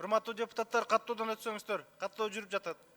Урматтуу депутаттар, каттоодон өтсөңүздөр. Каттоо жүрүп жатат.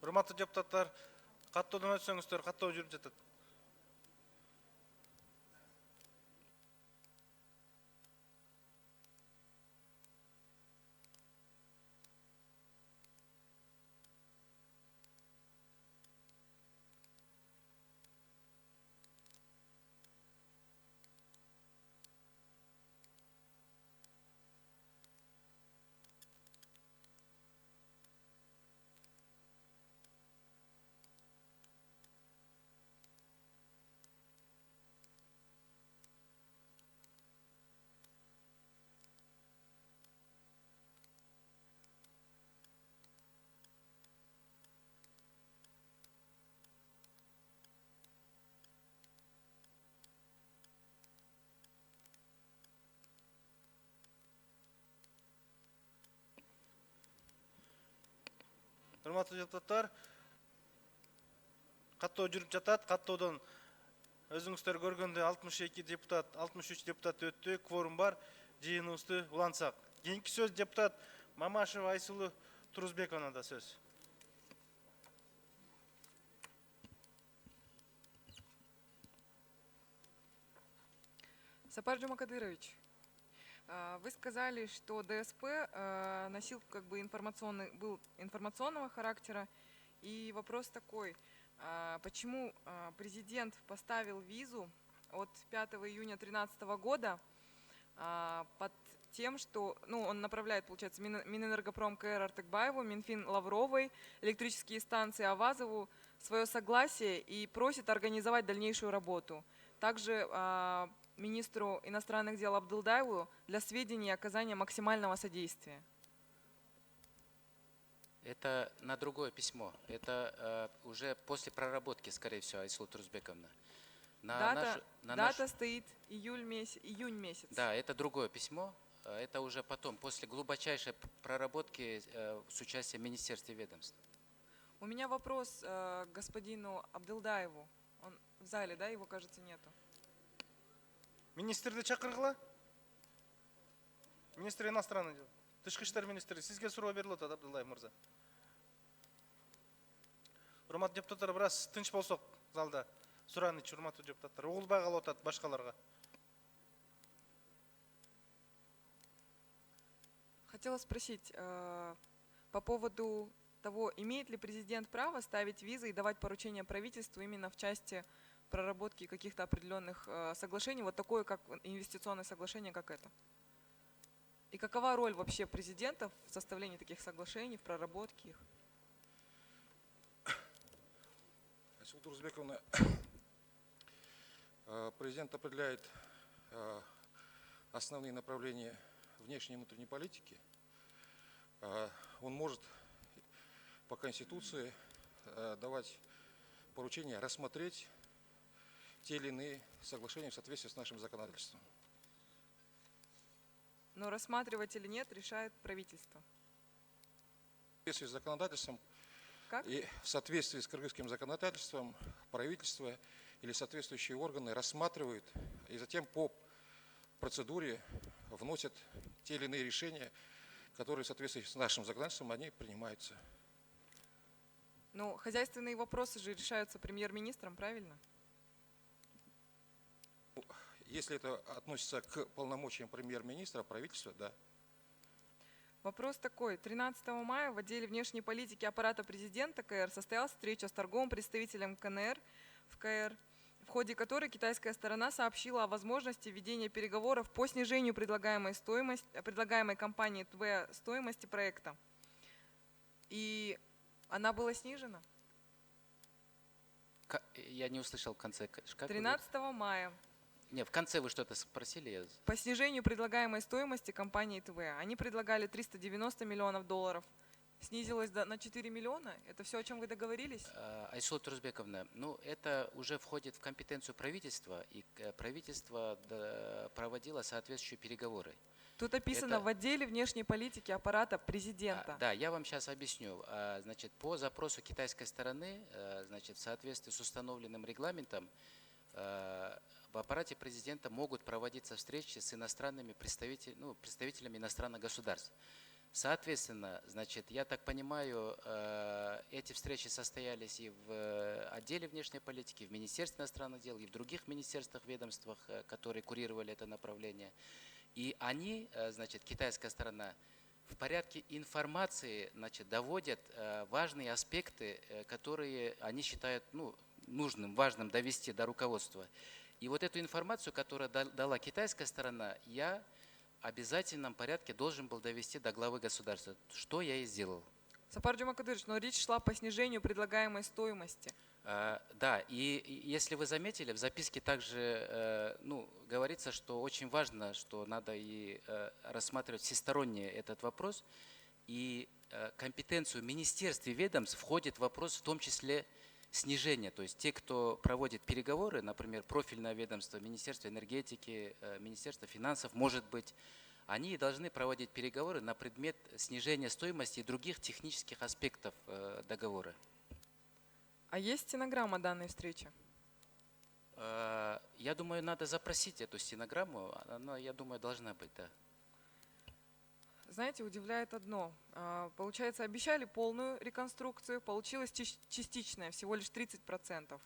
Урматтуу депутаттар, каттоодон өтсөңүздөр. Каттоо жүрүп жатат. Урматтуу депутаттар, каттоо жүрүп жатат. Каттоодон өзүңүздөр көргөндөй 62 депутат, 63 депутат өттү. Кворум бар. Жыйыныбызды улантсак. Кийинки сөз депутат Мамашева Айсулу Турузбековна да сөз. Сапар Джумакадырович, вы сказали, что ДСП носил как бы был информационного характера. И вопрос такой, почему президент поставил визу от 5 июня 2013 года под тем, что он направляет, получается, Минэнергопром КР Артыкбаеву, Минфин Лавровой, электрические станции Авазову свое согласие и просит организовать дальнейшую работу. Также министру иностранных дел Абдылдаеву для сведения и оказания максимального содействия. Это на другое письмо. Это уже после проработки, скорее всего, Айсулу Турузбековна. Дата стоит июнь месяц. Да, это другое письмо. Это уже потом, после глубочайшей проработки с участием Министерства и ведомств. У меня вопрос к господину Абдылдаеву. Он в зале, да? Его, кажется, нету. Министрди чакыргыла. Министр иностранных дел. Тышкы иштер министри, сизге суроо берилип атат, Абдуллаев мырза. Урматтуу депутаттар, бир аз тынч болсок залда. Сураныч, урматтуу депутаттар, угулбай калып атат башкаларга. Хотела спросить по поводу того, имеет ли президент право ставить визы и давать поручения правительству именно в части проработки каких-то определенных соглашений, вот такое как инвестиционное соглашение, как это? И какова роль вообще президента в составлении таких соглашений, в проработке их? Айсулу Турузбековна, президент определяет основные направления внешней и внутренней политики. Он может по Конституции давать поручение рассмотреть те или иные соглашения в соответствии с нашим законодательством. Но рассматривать или нет решает правительство. В соответствии с законодательством Как? и в соответствии с кыргызским законодательством правительство или соответствующие органы рассматривают и затем по процедуре вносят те или иные решения, которые в соответствии с нашим законодательством они принимаются. Но хозяйственные вопросы же решаются премьер-министром, правильно? Если это относится к полномочиям премьер-министра, правительства, да. Вопрос такой. 13 мая в отделе внешней политики аппарата президента КР состоялась встреча с торговым представителем КНР в КР, в ходе которой китайская сторона сообщила о возможности ведения переговоров по снижению предлагаемой компанией ТВ стоимости проекта. И она была снижена. Я не услышал в конце. Как вы 13 мая. Не, в конце вы что-то спросили. По снижению предлагаемой стоимости компании ТВ. Они предлагали 390 миллионов долларов. Снизилось на 4 миллиона. Это все, о чем вы договорились? Айсулу Турузбековна, ну это уже входит в компетенцию правительства, и правительство проводило соответствующие переговоры. Тут описано в отделе внешней политики аппарата президента. Да, я вам сейчас объясню. Значит, по запросу китайской стороны, значит, в соответствии с установленным регламентом, в аппарате президента могут проводиться встречи с иностранными представителями иностранных государств. Соответственно, значит, я так понимаю, эти встречи состоялись и в отделе внешней политики, и в Министерстве иностранных дел, и в других министерствах, ведомствах, которые курировали это направление. И они, значит, китайская сторона, в порядке информации, значит, доводят важные аспекты, которые они считают нужным, важным довести до руководства. И вот эту информацию, которую дала китайская сторона, я в обязательном порядке должен был довести до главы государства, что я и сделал. Сапар Джумакадырович, но речь шла по снижению предлагаемой стоимости. Да, и если вы заметили, в записке также говорится, что очень важно, что надо и рассматривать всесторонне этот вопрос. И компетенцию министерств и ведомств входит вопрос в том числе снижения. То есть те, кто проводит переговоры, например, профильное ведомство, Министерство энергетики, Министерство финансов, может быть, они должны проводить переговоры на предмет снижения стоимости и других технических аспектов договора. А есть стенограмма данной встречи? Я думаю, надо запросить эту стенограмму. Она, я думаю, должна быть, да. Знаете, удивляет одно. Получается, обещали полную реконструкцию, получилось частичная, всего лишь 30%.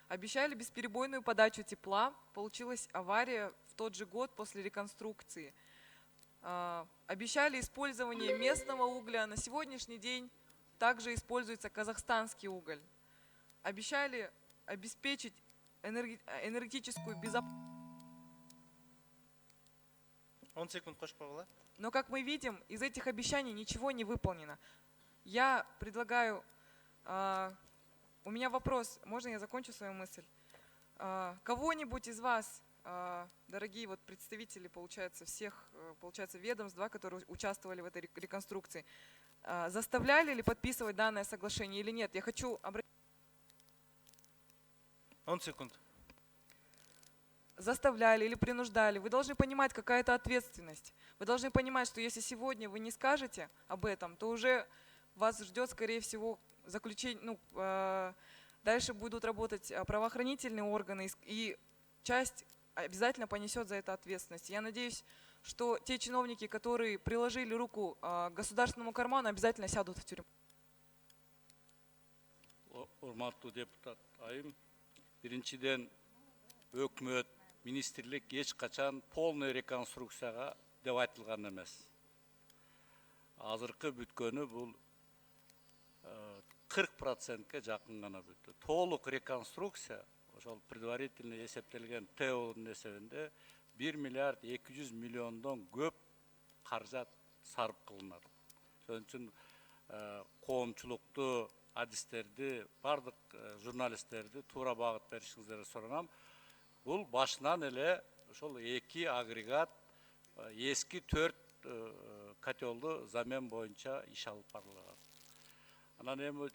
Обещали бесперебойную подачу тепла, получилась авария в тот же год после реконструкции. Обещали использование местного угля, на сегодняшний день также используется казахстанский уголь. Обещали обеспечить энергетическую безопасность. 10 секунд кошуп койгула. Но, как мы видим, из этих обещаний ничего не выполнено. Я предлагаю, у меня вопрос, можно я закончу свою мысль? Кого-нибудь из вас, дорогие вот представители, получается, всех ведомств, которые участвовали в этой реконструкции, заставляли ли подписывать данное соглашение или нет? Я хочу обратить... 10 секунд. Заставляли или принуждали. Вы должны понимать, какая это ответственность. Вы должны понимать, что если сегодня вы не скажете об этом, то уже вас ждет, скорее всего, заключение. Дальше будут работать правоохранительные органы, и часть обязательно понесет за это ответственность. Я надеюсь, что те чиновники, которые приложили руку к государственному карману, обязательно сядут в тюрьму? Урматтуу депутат айым, биринчиден өкмөт, министрлик эч качан полный реконструкцияга деп айтылган эмес. Азыркы бүткөнү бул 40%ке жакын гана бүттү. Толук реконструкция, ошол предварительно эсептелген ТЭОнун эсебинде 1 миллиард 200 миллиондон көп каржат сарп кылынат. Ошон үчүн коомчулукту, адистерди, бардык журналисттерди туура багыт беришиңиздерди суранам. Бул башынан эле ошол 2 агрегат, эски 4 котелду замен боюнча иш алып барылган. Анан эми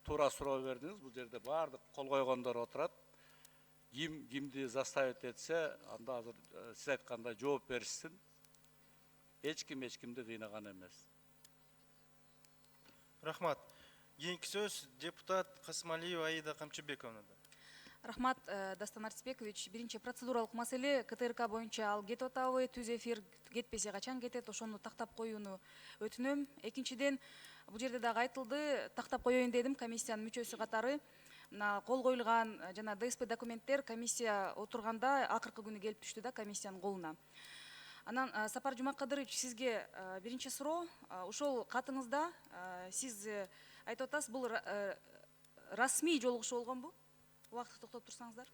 туура суроо бердиңиз, бул жерде бардык кол койгондор отурат. Кимди заставить этсе, анда азыр сиз айткандай жооп беришсин. Эч кимди кыйнаган эмес. Рахмат. Кийинки сөз депутат Касымалиева Аида Камчыбековнада. Рахмат, Дастан Артисбекович. Биринчи процедуралык маселе КТРК боюнча ал кетип атабы, түз эфир кетпесе качан кетет, ошону тактап коюуну өтүнөм. Экинчиден, бул жерде дагы айтылды, тактап коеюн дедим комиссиянын мүчөсү катары. Мына кол коюлган жана ДСП документтер комиссия отурганда акыркы күнү келип түштү да комиссиянын колуна. Анан Сапар Жумакадырович, сизге биринчи суроо, ошол катыңызда сиз айтып атасыз, бул расмий жолугушуу болгонбу? Убакытты токтоп турсаңыздар.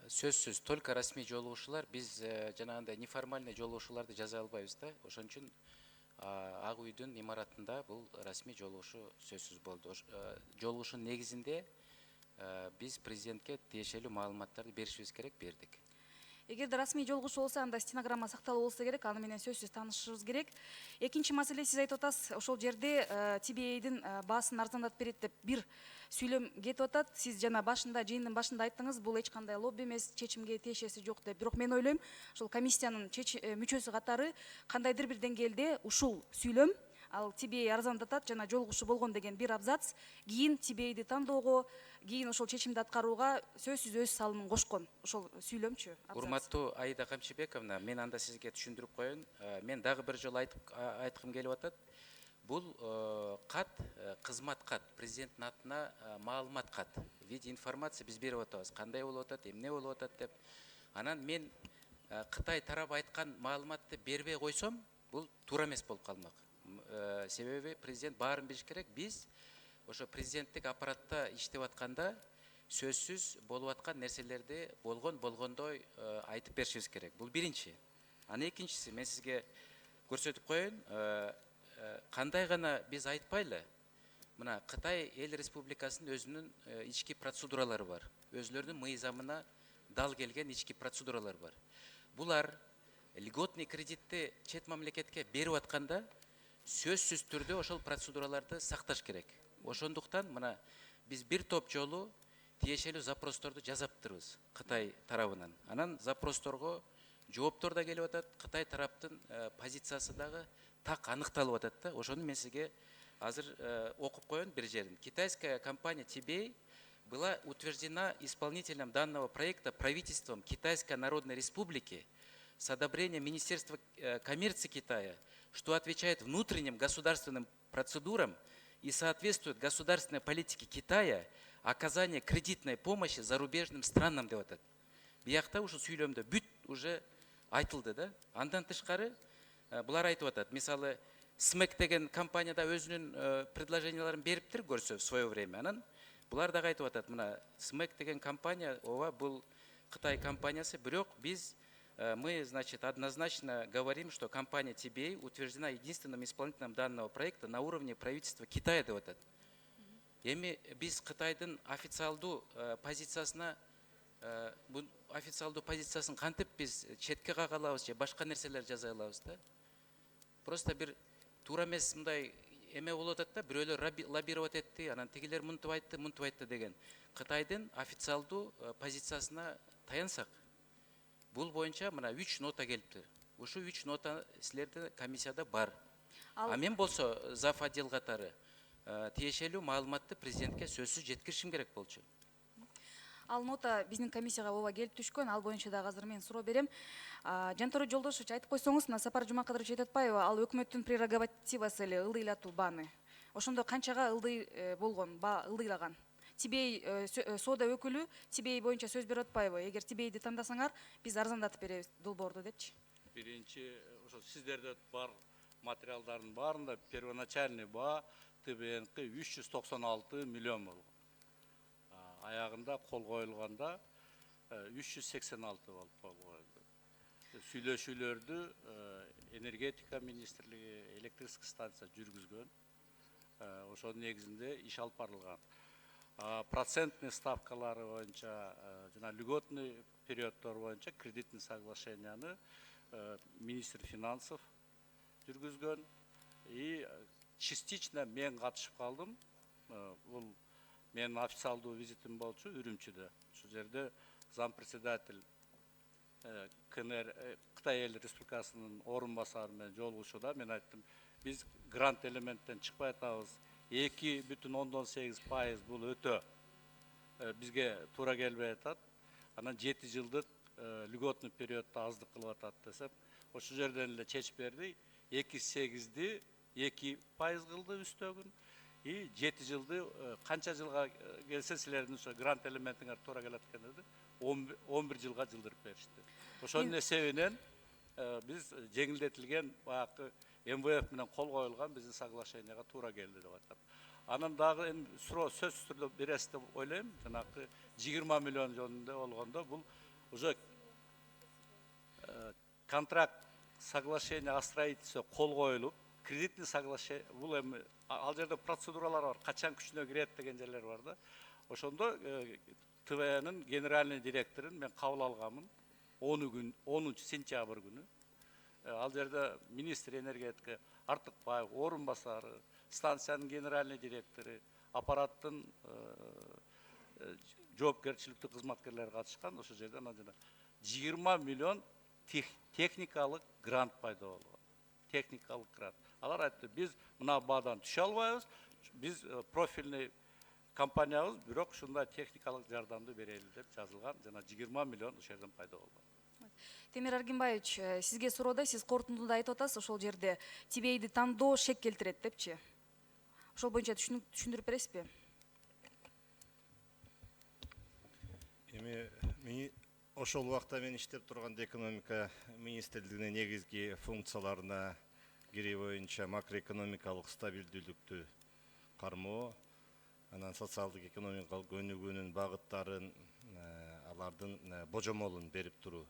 Сөзсүз только расмий жолугушуулар, биз жанагындай неформальный жолугушууларды жаза албайбыз да. Ошон үчүн Ак үйдүн имаратында бул расмий жолугушуу сөзсүз болду. Жолугушуунун негизинде биз президентке тиешелүү маалыматтарды беришибиз керек, бердик. Эгерде расмий жолугушуу болсо, анда стенограмма сакталуу болсо керек, аны менен сөзсүз таанышышыбыз керек. Экинчи маселе, сиз айтып атасыз, ошол жерде ТБА'дын баасын арзандатып берет деп бир сүйлөм кетип атат. Сиз жана жыйындын башында айттыңыз, бул эч кандай лобби эмес, чечимге тиешеси жок деп. Бирок мен ойлойм, ошол комиссиянын мүчөсү катары кандайдыр бир деңгээлде ушул сүйлөм, ал ТБА арзандатат жана жолугушуу болгон деген бир абзац, кийин ТБА'ды тандоого, кийин ошол чечимди аткарууга сөзсүз өз салымын кошкон. Ошол сүйлөмчү абзац. Урматтуу Аида Камчыбековна, мен анда сизге түшүндүрүп коеюн. Мен дагы бир жолу айткым келип атат. Бул кат, кызмат кат, президенттин атына маалымат кат, вид информация биз берип атабыз, кандай болуп атат, эмне болуп атат деп. Анан мен Кытай тарабы айткан маалыматты бербей койсом, бул туура эмес болуп калмак. Себеби президент баарын билиш керек. Биз ошо президенттик аппаратта иштеп атканда сөзсүз болуп аткан нерселерди болгондой айтып беришибиз керек. Бул биринчи. Анан экинчиси, мен сизге көрсөтүп коеюн, кандай гана биз айтпайлы, мына Кытай эл республикасынын өзүнүн ички процедуралары бар. Өзлөрүнүн мыйзамына дал келген ички процедуралар бар. Булар льготный кредитти чет мамлекетке берип атканда сөзсүз түрдө ошол процедураларды сакташ керек. Ошондуктан мына биз бир топ жолу тиешелүү запросторду жазаптырбыз Кытай тарабынан. Анан запросторго жооптор да келип атат, Кытай тараптын позициясы дагы так аныкталып атат да. Ошону мен сизге азыр окуп коеюн бир жерин. Китайская компания TBA была утверждена исполнителем данного проекта правительством Китайской Народной Республики с одобрением Министерства коммерции Китая, что отвечает внутренним государственным процедурам и соответствует государственной политике Китая оказание кредитной помощи зарубежным странам деп атат. Биякта ушу сүйлөмдө бүт уже айтылды да. Андан тышкары булар айтып атат. Мисалы, СМЭК деген компанияда өзүнүн предложенияларын бериптир, көрсө в свое время. Анан булар дагы айтып атат. Мына СМЭК деген компания, ооба, бул Кытай компаниясы, бирок биз мы, значит, однозначно говорим, что компания TBA утверждена единственным исполнителем данного проекта на уровне правительства Китая деп атат. Эми биз Кытайдын официалдуу позициясына, официалдуу позициясын кантип биз четке кага алабыз же башка нерселер жаза алабыз да? Просто бир туура эмес мындай эме болуп атат да, бирөөлөр лоббировать этти, анан тигилер мынтип айтты деген. Кытайдын официалдуу позициясына таянсак, бул боюнча мына 3 нота келиптир. Ушу 3 нота силерде комиссияда бар. А мен болсо зав. Отдел катары тиешелүү маалыматты президентке сөзсүз жеткиришим керек болчу. Ал нота биздин комиссияга ооба келип түшкөн, ал боюнча дагы азыр мен суроо берем. Жантөре Жолдошевич, айтып койсоңуз, мына Сапар Жумакадырович айтып атпайбы, ал өкмөттүн прерогативасы эле ылдыйлатуу бааны. Ошондо канчага ылдый болгон, баа ылдыйлаган? Тибей соода өкүлү Тибей боюнча сөз берип атпайбы? Эгер Тибейди тандасаңар, биз арзандатып беребиз долбоорду депчи. Биринчи ошо сиздерде бар материалдардын баарында первоначальный баа ТБНК 396 миллион болгон. Аягында кол коюлганда 386 болуп кол коюлду. Сүйлөшүүлөрдү энергетика министрлиги, электрический станция жүргүзгөн. Ошонун негизинде иш алып барылган. Процентный ставкалары боюнча жана льготный периоддор боюнча кредитный соглашенияны министр финансов жүргүзгөн. И частично мен катышып калдым. Бул менин официалдуу визитим болчу Үрүмчүдө. Ушул жерде зампредседатель КНР Кытай Эл Республикасынын орун басары менен жолугушууда мен айттым, биз грант элементтен чыкпай атабыз. 2,8% бул өтө бизге туура келбей атат. Анан 7 жылдык льготный периодду аздык кылып атат десем, ошол жерден эле чечип берди. 2,8-ди 2% кылды үстөгүн. И 7 жылды канча жылга келсе силердин ошо грант элементиңер туура келет экен деди. 11 жылга жылдырып беришти. Ошонун эсебинен биз жеңилдетилген баягы МВФ менен кол коюлган биздин соглашенияга туура келди деп айтам. Анан дагы эми суроо сөзсүз түрдө бересиз деп ойлойм. Жанагы 20 миллион жөнүндө болгондо бул уже контракт соглашение о строительстве кол коюлуп, кредитный соглашение, бул эми ал жерде процедуралар бар, качан күчүнө кирет деген жерлер бар да. Ошондо ТВНин генеральный директорун мен кабыл алганмын 10 сентябрь күнү. Ал жерде министр энергетика Артыкбаев, орун басары, станциянын генеральный директору, аппараттын жоопкерчиликтүү кызматкерлери катышкан. Ошол жерде 20 миллион техникалык грант пайда болгон. Техникалык грант. Алар айтты, биз мына баадан түшө албайбыз, биз профильный компаниябыз, бирок ушундай техникалык жардамды берели деп жазылган. Жана 20 миллион ошол жерден пайда болгон. Темир Аргимбаевич, сизге суроода сиз корутундуда айтып атасыз, ошол жерде Тибейди тандоо шек келтирет депчи. Ошол боюнча түшүндүрүп бересизби? Эми ошол убакта мен иштеп турган экономика министрлигинин негизги функцияларына кири боюнча макроэкономикалык стабилдүүлүктү кармоо, анан социалдык экономикалык өнүгүүнүн багыттарын, алардын божомолун берип туруу.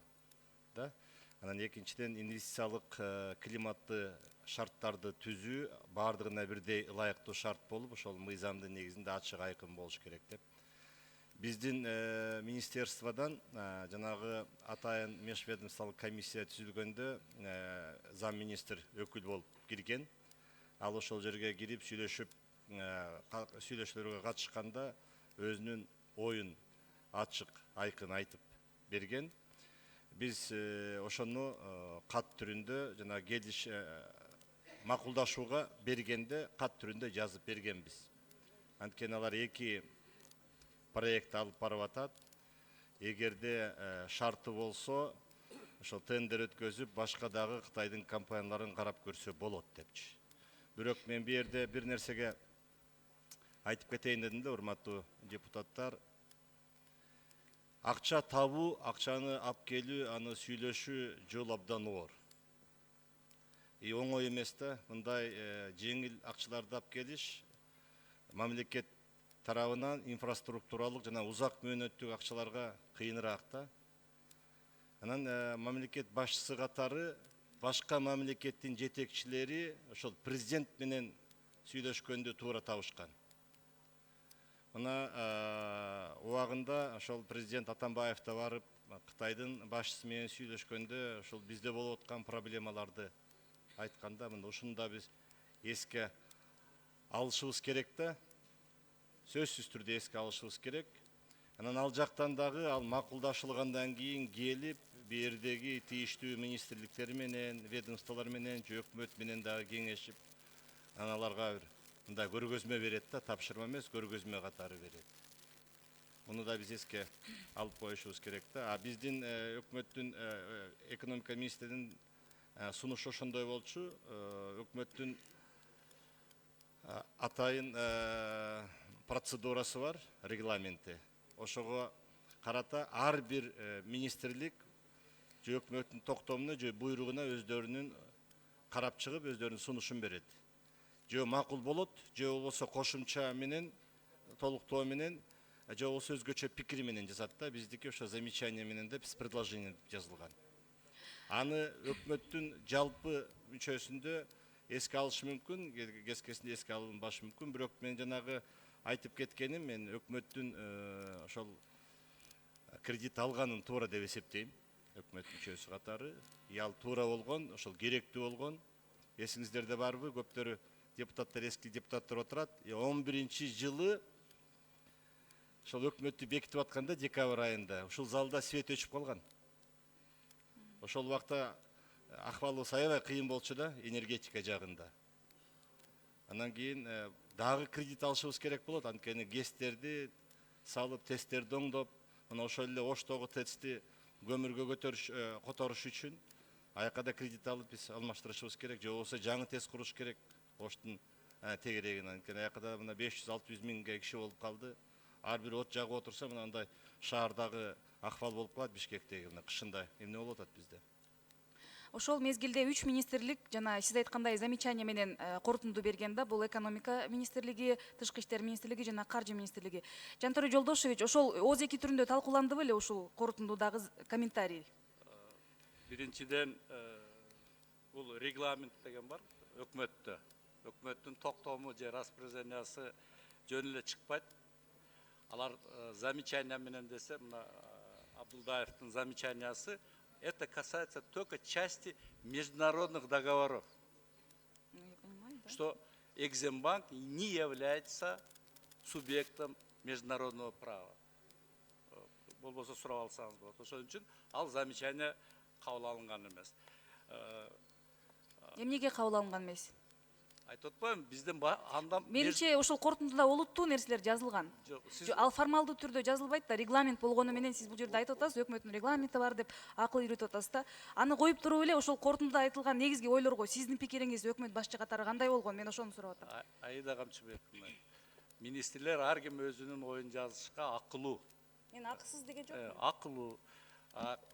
Анан экинчиден инвестициялык климатты шарттарды түзүү баардыгына бирдей ылайыктуу шарт болуп, ошол мыйзамдын негизинде ачык айкын болуш керек деп. Биздин министерстводан жанагы атайын межведомстволук комиссия түзүлгөндө зам министр өкүл болуп кирген. Ал ошол жерге кирип сүйлөшүүлөргө катышканда өзүнүн оюн ачык айкын айтып берген. Биз ошону кат түрүндө жана келиш макулдашууга бергенде кат түрүндө жазып бергенбиз. Анткени алар 2 проект алып барып атат. Эгерде шарты болсо, ошол тендер өткөзүп, башка дагы Кытайдын компанияларын карап көрсө болот депчи. Бирок мен бу жерде бир нерсеге айтып кетейин дедим да, урматтуу депутаттар. Акча табуу, акчаны алып келүү, аны сүйлөшүү жол абдан оор. Оңой эмес да, мындай жеңил акчаларды алып келиш мамлекет тарабынан инфраструктуралык жана узак мөөнөттүк акчаларга кыйыныраак да. Анан мамлекет башчысы катары башка мамлекеттин жетекчилери ошол президент менен сүйлөшкөндө туура табышкан. Мына убагында ошол президент Атамбаев да барып, Кытайдын башчысы менен сүйлөшкөндө ошол бизде болуп аткан проблемаларды айтканда, мына ушуну да биз эске алышыбыз керек да. Сөзсүз түрдө эске алышыбыз керек. Анан ал жактан дагы ал макулдашылгандан кийин келип, бу жердеги тийиштүү министрликтери менен, ведомстволор менен, өкмөт менен дагы кеңешип, аналарга бир мындай көргөзмө берет да, тапшырма эмес, көргөзмө катары берет. Муну да биз эске алып коюшубуз керек да. А биздин өкмөттүн экономика министринин сунушу ошондой болчу. Өкмөттүн атайын процедурасы бар, регламенти. Ошого карата ар бир министрлик же өкмөттүн токтомуна же буйругуна өздөрүнүн карап чыгып өздөрүнүн сунушун берет. Же макул болот, же болбосо кошумча менен, толуктоо менен, же болбосо өзгөчө пикири менен жазат да. Биздики ошо замечание менен деп предложение жазылган. Аны өкмөттүн жалпы мүчөсүндө эске алыш мүмкүн, кескесинде эске алынбашы мүмкүн. Бирок мен жанагы айтып кеткеним, мен өкмөттүн ошол кредит алганын туура деп эсептейм. Өкмөт мүчөсү катары. Ал туура болгон, ошол керектүү болгон. Эсиңиздерде барбы? Көптөрү депутаттар, эски депутаттар отурат. 11-жылы ошол өкмөттү бекитип атканда декабрь айында ушул залда свет өчүп калган. Ошол убакта акыбалыбыз аябай кыйын болчу да, энергетика жагында. Андан кийин дагы кредит алышыбыз керек болот. Анткени ГЭСтерди салып, тесттерди оңдоп, мына ошол эле Оштогу ТЭЦти көмүргө которуш үчүн аяка да кредит алып биз алмаштырышыбыз керек. Же болбосо жаңы ТЭЦ куруш керек. Оштун тегерегин. Анткени аяка да мына 500-600 миңге киши болуп калды. Ар бир от жагып отурса, мынандай шаардагы акыбал болуп калат, Бишкектеги мына кышында эмне болуп атат бизде. Ошол мезгилде 3 министрлик жана сиз айткандай замечание менен корутунду берген да, бул экономика министрлиги, тышкы иштер министрлиги жана каржы министрлиги. Жантөре Жолдошевич, ошол ооз эки түрүндө талкууландыбы эле ушул корутундудагы комментарий? Биринчиден, бул регламент деген бар өкмөттө. Өкмөттүн токтому же распоряжениясы жөн эле чыкпайт. Алар замечание менен десе, мына Абдулдаевдин замечаниясы, это касается только части международных договоров, что Экзимбанк не является субъектом международного права. Болбосо сурап алсаңыз болот. Ошон үчүн ал замечание кабыл алынган эмес. Эмнеге кабыл алынган эмес? Айтып атпаймынбы, бизден андан Менимче ошол корутундуда олуттуу нерселер жазылган. Ал формалдуу түрдө жазылбайт да, регламент болгону менен сиз бул жерде айтып атасыз, өкмөттүн регламенти бар деп акыл үйрөтүп атасыз да. Аны коюп туруп эле ошол корутундуда айтылган негизги ойлорго сиздин пикириңиз өкмөт башчы катары кандай болгон? Мен ошону сурап атам. Аида Камчыбековна, министрлер ар ким өзүнүн оюн жазышка акылуу. Мен акысыз деген жокмун. Акылуу.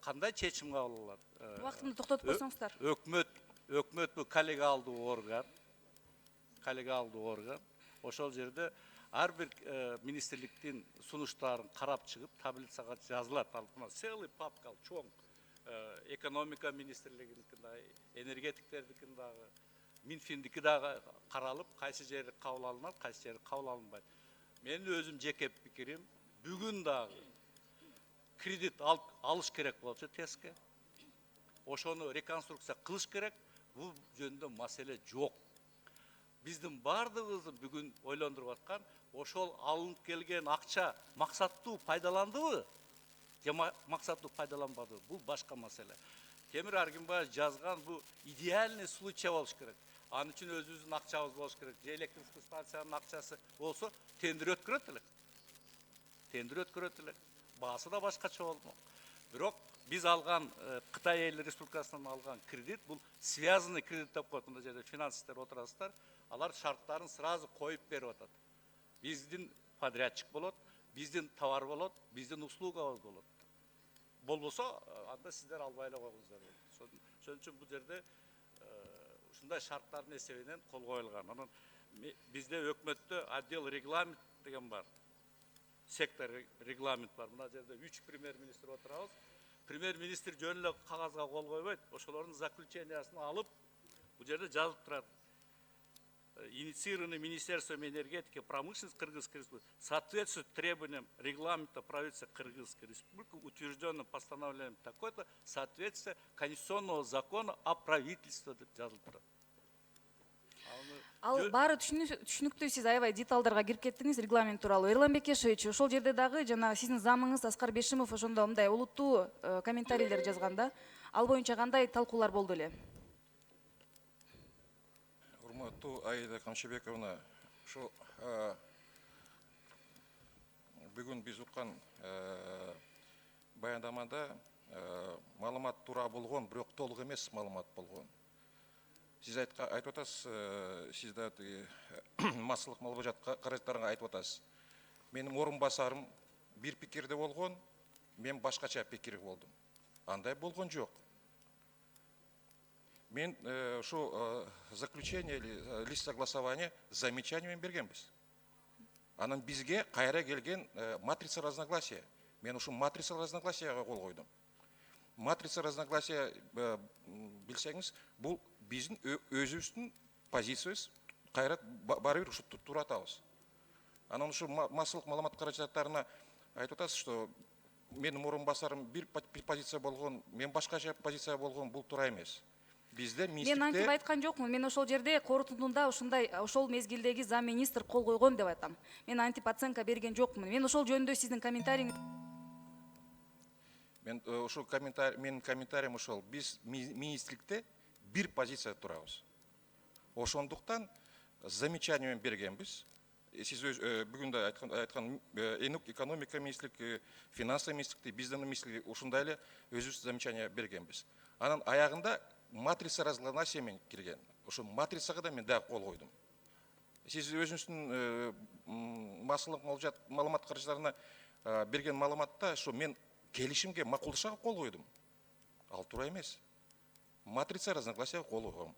Кандай чечим кабыл алат? Убактымды токтотуп койсоңуздар. Өкмөт бул коллегиалдуу орган. Ошол жерде ар бир министрликтин сунуштарын карап чыгып, таблицага жазылат. Ал целый папка чоң. Экономика министрлигиники дагы, энергетиктердикин дагы, Минфиндики дагы каралып, кайсы жери кабыл алынат, кайсы жери кабыл алынбайт. Менин өзүм жеке пикирим, бүгүн дагы кредит алыш керек болчу ТЭСке. Ошону реконструкция кылыш керек. Бул жөнүндө маселе жок. Биздин бардыгыбызды бүгүн ойлондуруп аткан, ошол алынып келген акча максаттуу пайдаландыбы? Же максаттуу пайдаланбады? Бул башка маселе. Темир Аргимбаев жазган бул идеальный случай болуш керек. Анын үчүн өзүбүздүн акчабыз болуш керек. Же электрический станциянын акчасы болсо, тендер өткөрөт элек. Баасы да башкача болмок. Бирок биз алган Кытай Эл Республикасынан алган кредит бул связанный кредит деп коет. Мында жерде финансисттер отурасыздар. Алар шарттарын сразу коюп берип атат. Биздин подрядчик болот, биздин товар болот, биздин услугабыз болот. Болбосо анда сиздер албай эле койгуңуздар. Ошон үчүн бул жерде ушундай шарттардын эсебинен кол коюлган. Анан бизде өкмөттө отдел регламент деген бар. Сектор регламент бар. Мына жерде 3 премьер-министр отурабыз. Премьер-министр жөн эле кагазга кол койбойт. Ошолордун заключениясын алып, бул жерде жазылып турат. Инициированы Министерством энергетики и промышленности Кыргызской Республики соответствует требованиям регламента правительства Кыргызской Республики, утвержденным постановлением такой-то, соответствие конституционного закона о правительстве деп жазылып турат. Ал баары түшүнүктүү, сиз аябай деталдарга кирип кеттиңиз регламент тууралуу. Эрлан Бекешевич, ошол жерде дагы жана сиздин замыңыз Аскар Бешимов ошондо мындай олуттуу комментарийлер жазган да. Ал боюнча кандай талкуулар болду эле? Урматтуу Аида Камчыбековна, ошо бүгін біз ұққан баяндамада малымат тура болған, бірақ толық емес малымат болған. Сіз айтып отасыз, сізді массалық малбажат қаражаттарына айтып отасыз. Менің орынбасарым бір пикирде болған, мен башқача пикир болдым. Андай болған жоқ. Мен заключение или лист согласования замечаниямен бергенбіз. Анан бізге қайра келген матрица разногласия. Мен ушу матрица разногласияға қол қойдым. Матрица разногласия білсеңіз, бұл біздің өзіміздің позициясы қайрат бары бір тура атауыз. Анан ушу массалық маламат қаражаттарына айтып отасыз, что менің орынбасарым бір позиция болған, мен башқаша позиция болған, бұл тура емес. Бізде Мен антип айткан жокмун. Мен ошол жерде корутундунда ушундай ошол мезгилдеги зам министр кол койгон деп айтам. Мен антип оценка берген жокмун. Мен ошол жөнүндө сиздин комментарийиңиз. Мен ошол менин комментариям ошол. Биз министрликте бир позиция турабыз. Ошондуктан замечаниямен бергенбиз. Сиз бүгүн да айткан экономика министрлиги, финансовый министрликте, биздин министрлиги ушундай эле өзүбүз замечание бергенбиз. Анан аягында матрица разногласиямен кирген. Ошо матрицага да мен дагы кол койдум. Сиз өзүңүздүн массалык маалымат каражаттарына берген маалыматта ошо мен келишимге макулдашууга кол койдум. Ал туура эмес. Матрица разногласияга кол койгом.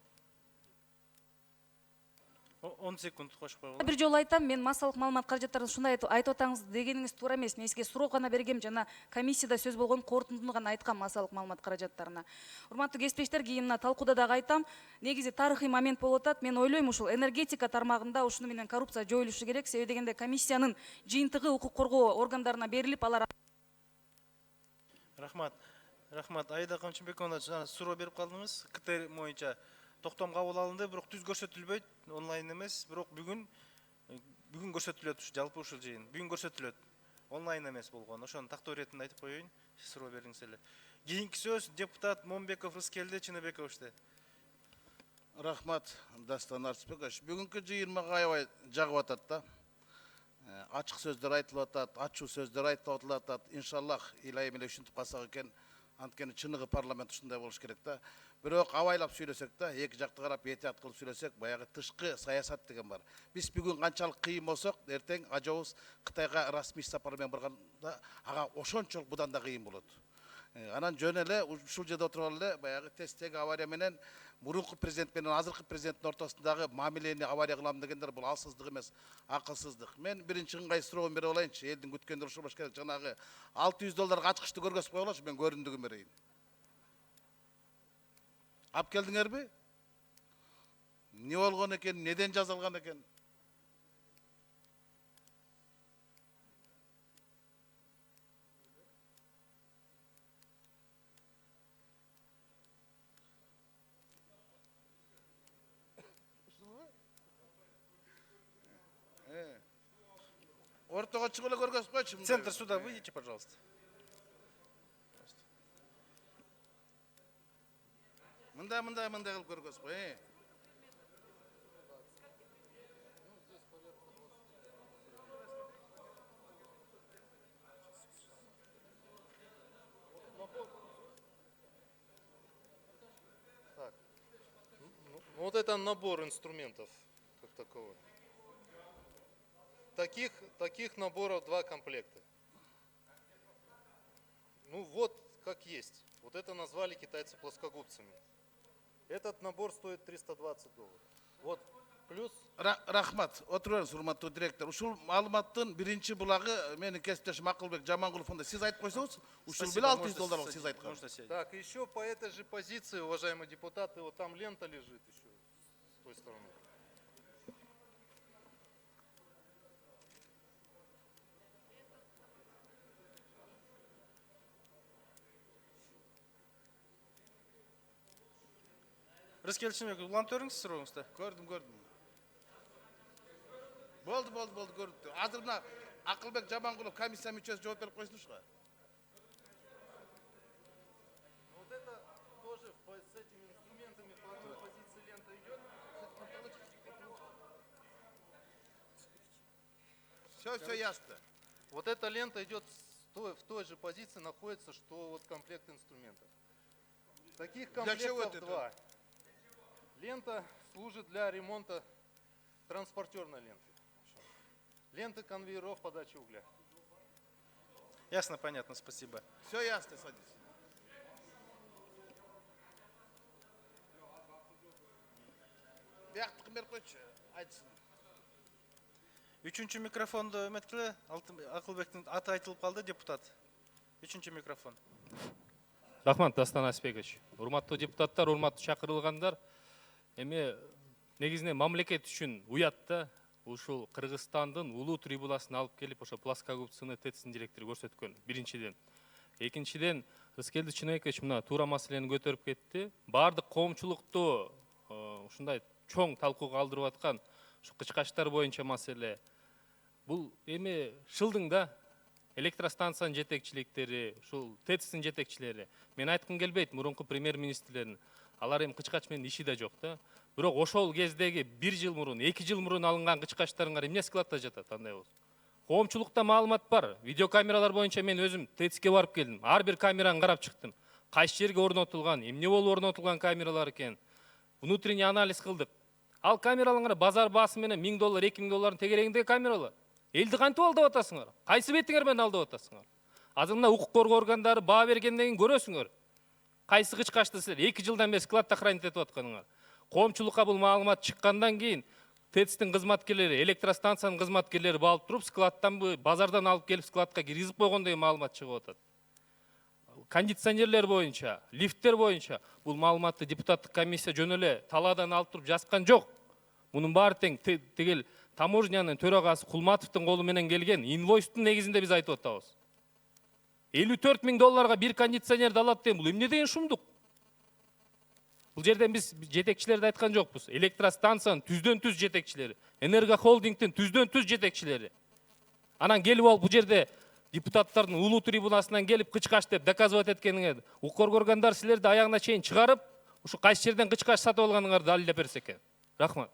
10 секунд кошуп койгула. Бир жолу айтам, мен массалык маалымат каражаттарын ушундай айтып атаңыз дегениңиз туура эмес. Мен сизге суроо гана бергем, жана комиссияда сөз болгон корутундуну гана айткам массалык маалымат каражаттарына. Урматтуу кесиптештер, кийин мына талкууда дагы айтам, негизи тарыхый момент болуп атат. Мен ойлойм, ушул энергетика тармагында ушуну менен коррупция жоюлушу керек. Себеби дегенде комиссиянын жыйынтыгы укук коргоо органдарына берилип, алар. Рахмат. Рахмат. Айда Камчынбековна, суроо берип калдыңыз. КТР боюнча токтом кабыл алынды, бирок түз көрсөтүлбөйт, онлайн эмес, бирок бүгүн көрсөтүлөт, жалпы ушул жыйын. Бүгүн көрсөтүлөт. Онлайн эмес болгон. Ошону тактоо иретинде айтып коеюн. Суроо бериңиз эле. Кийинки сөз депутат Момбеков Рыскелди Чыныбековичте. Рахмат, Дастан Арсбекович. Бүгүнкү жыйын мага аябай жагып атат да. Ачык сөздөр айтылып атат, ачуу сөздөр айтылып атат. Иншаллах, илайым эле ушинтип калсак экен. Анткени чыныгы парламент ушундай болуш керек да. Бирок абайлап сүйлөсөк да, эки жакты карап этият кылып сүйлөсөк, баягы тышкы саясат деген бар. Биз бүгүн канчалык кыйын болсок, эртең ажообуз Кытайга расмий сапар менен барганда ага ошончолук будан да кыйын болот. Анан жөн эле ушул жерде отуруп эле баягы тесттеги авария менен мурунку президент менен азыркы президенттин ортосундагы мамилени авария кылам дегендер бул алсыздык эмес, акылсыздык. Мен биринчи ыңгай суроомду берип алайынчы, элдин күткөндөрү ушул баш керек. Жанагы $600 ачкычты көргөзүп коелочу, мен көрүндүгүн берейин. Ап келдиңерби? Не болгон экен, неден жазылган экен? Ортого чыгып эле көргөзүп койчу. Центр суда выйдите, пожалуйста. Мындай кылып көргөзүп кой. Так. Ну, вот это набор инструментов как таковой. Таких наборов 2 комплекта. Ну вот как есть. Вот это назвали китайцы плоскогубцами. Этот набор стоит $320. Вот плюс. Рахмат. Отуруңуз, урматтуу директор. Ушул маалыматтын биринчи булагы менин кесиптешим Акылбек Жамангуловунда сиз айтып койсоңуз, ушул беле $600 сиз айткан. Так, еще по этой же позиции, уважаемые депутаты, вот там лента лежит еще с той стороны. Рыскелди Чыныбеков, улантып бериңиз сурооңузду. Көрдүм. Болду, көрдүм. Азыр мына Акылбек Жамангулов комиссия мүчөсү жооп берип койсунушка. Вот это тоже с этими инструментами по одной позиции лента идет. Все ясно. Вот эта лента идет в той же позиции, находится, что вот комплект инструментов. Таких чего комплектов это? два. Лента служит для ремонта транспортерной ленты. Ленты конвейеров подачи угля. Ясно, понятно, спасибо. Все ясно, садись. Бияқтықын беріп қойшы, айтсын. Үчүнчү микрофонду үміткілі, Акылбектің аты айтылып қалды, депутат. Үчүнчү микрофон. Рахмат, Дастан Аспекович. Урматтуу депутаттар, урматтуу чакырылгандар. Эми негизинен мамлекет үчүн уятта ушул Кыргызстандын улуу трибунасын алып келип, ошо плоскогубцыны ТЭЦ-тин директору көрсөткөн. Биринчиден. Экинчиден, Рыскелди Чынайкович мына туура маселени көтөрүп кетти. Бардык коомчулукту ушундай чоң талкууга калтырып аткан ушу кычкачтар боюнча маселе. Бул эми шылдың да электростанциянын жетекчиликтери, ушул ТЭЦ-тин жетекчилери. Мен айткым келбейт мурунку премьер-министрлерин. Алар эми кычкач менен иши да жок да. Бирок ошол кездеги 1 жыл мурун, 2 жыл мурун алынган кычкачтарыңар эмне складта жатат андай болсо? Коомчулукта маалымат бар. Видеокамералар боюнча мен өзүм ТЭЦ-ке барып келдим. Ар бир камераны карап чыктым. Кайсы жерге орнотулган, эмне болуп орнотулган камералар экен. Внутренний анализ кылдык. Ал камераларыңар базар баасы менен $1000, $2000 тегерегиндеги камералар. Элди кантип алдап атасыңар? Кайсы бетиңер менен алдап атасыңар? Азыр мына укук коргоо органдары баа бергенден кийин көрөсүңөр. Кайсы кычкачты силер 2 жылдан бери складта хранить этип атканыңар. Коомчулукка бул маалымат чыккандан кийин ТЭЦ-тин кызматкерлери, электростанциянын кызматкерлери балып туруп, складтан базардан алып келип складка киргизип койгон деген маалымат чыгып атат. Кондиционерлер боюнча, лифттер боюнча бул маалыматты депутаттык комиссия жөн эле талаадан алып туруп жазган жок. Мунун баары тең тигил таможнянын төрагасы Кулматовдун колу менен келген инвойстун негизинде биз айтып атабыз. $54,000 бир кондиционерди алат деген бул эмне деген шумдук? Бул жерден биз жетекчилерди айткан жокпуз. Электростанциянын түздөн түз жетекчилери, Энергохолдингдин түздөн түз жетекчилери. Анан келип алып бул жерде депутаттардын улуу трибунасынан келип кычкач деп доказывать эткениңер, укук органдар силерди аягына чейин чыгарып, ушу кайсы жерден кычкач сатып алганыңарды далилдеп берсе экен. Рахмат.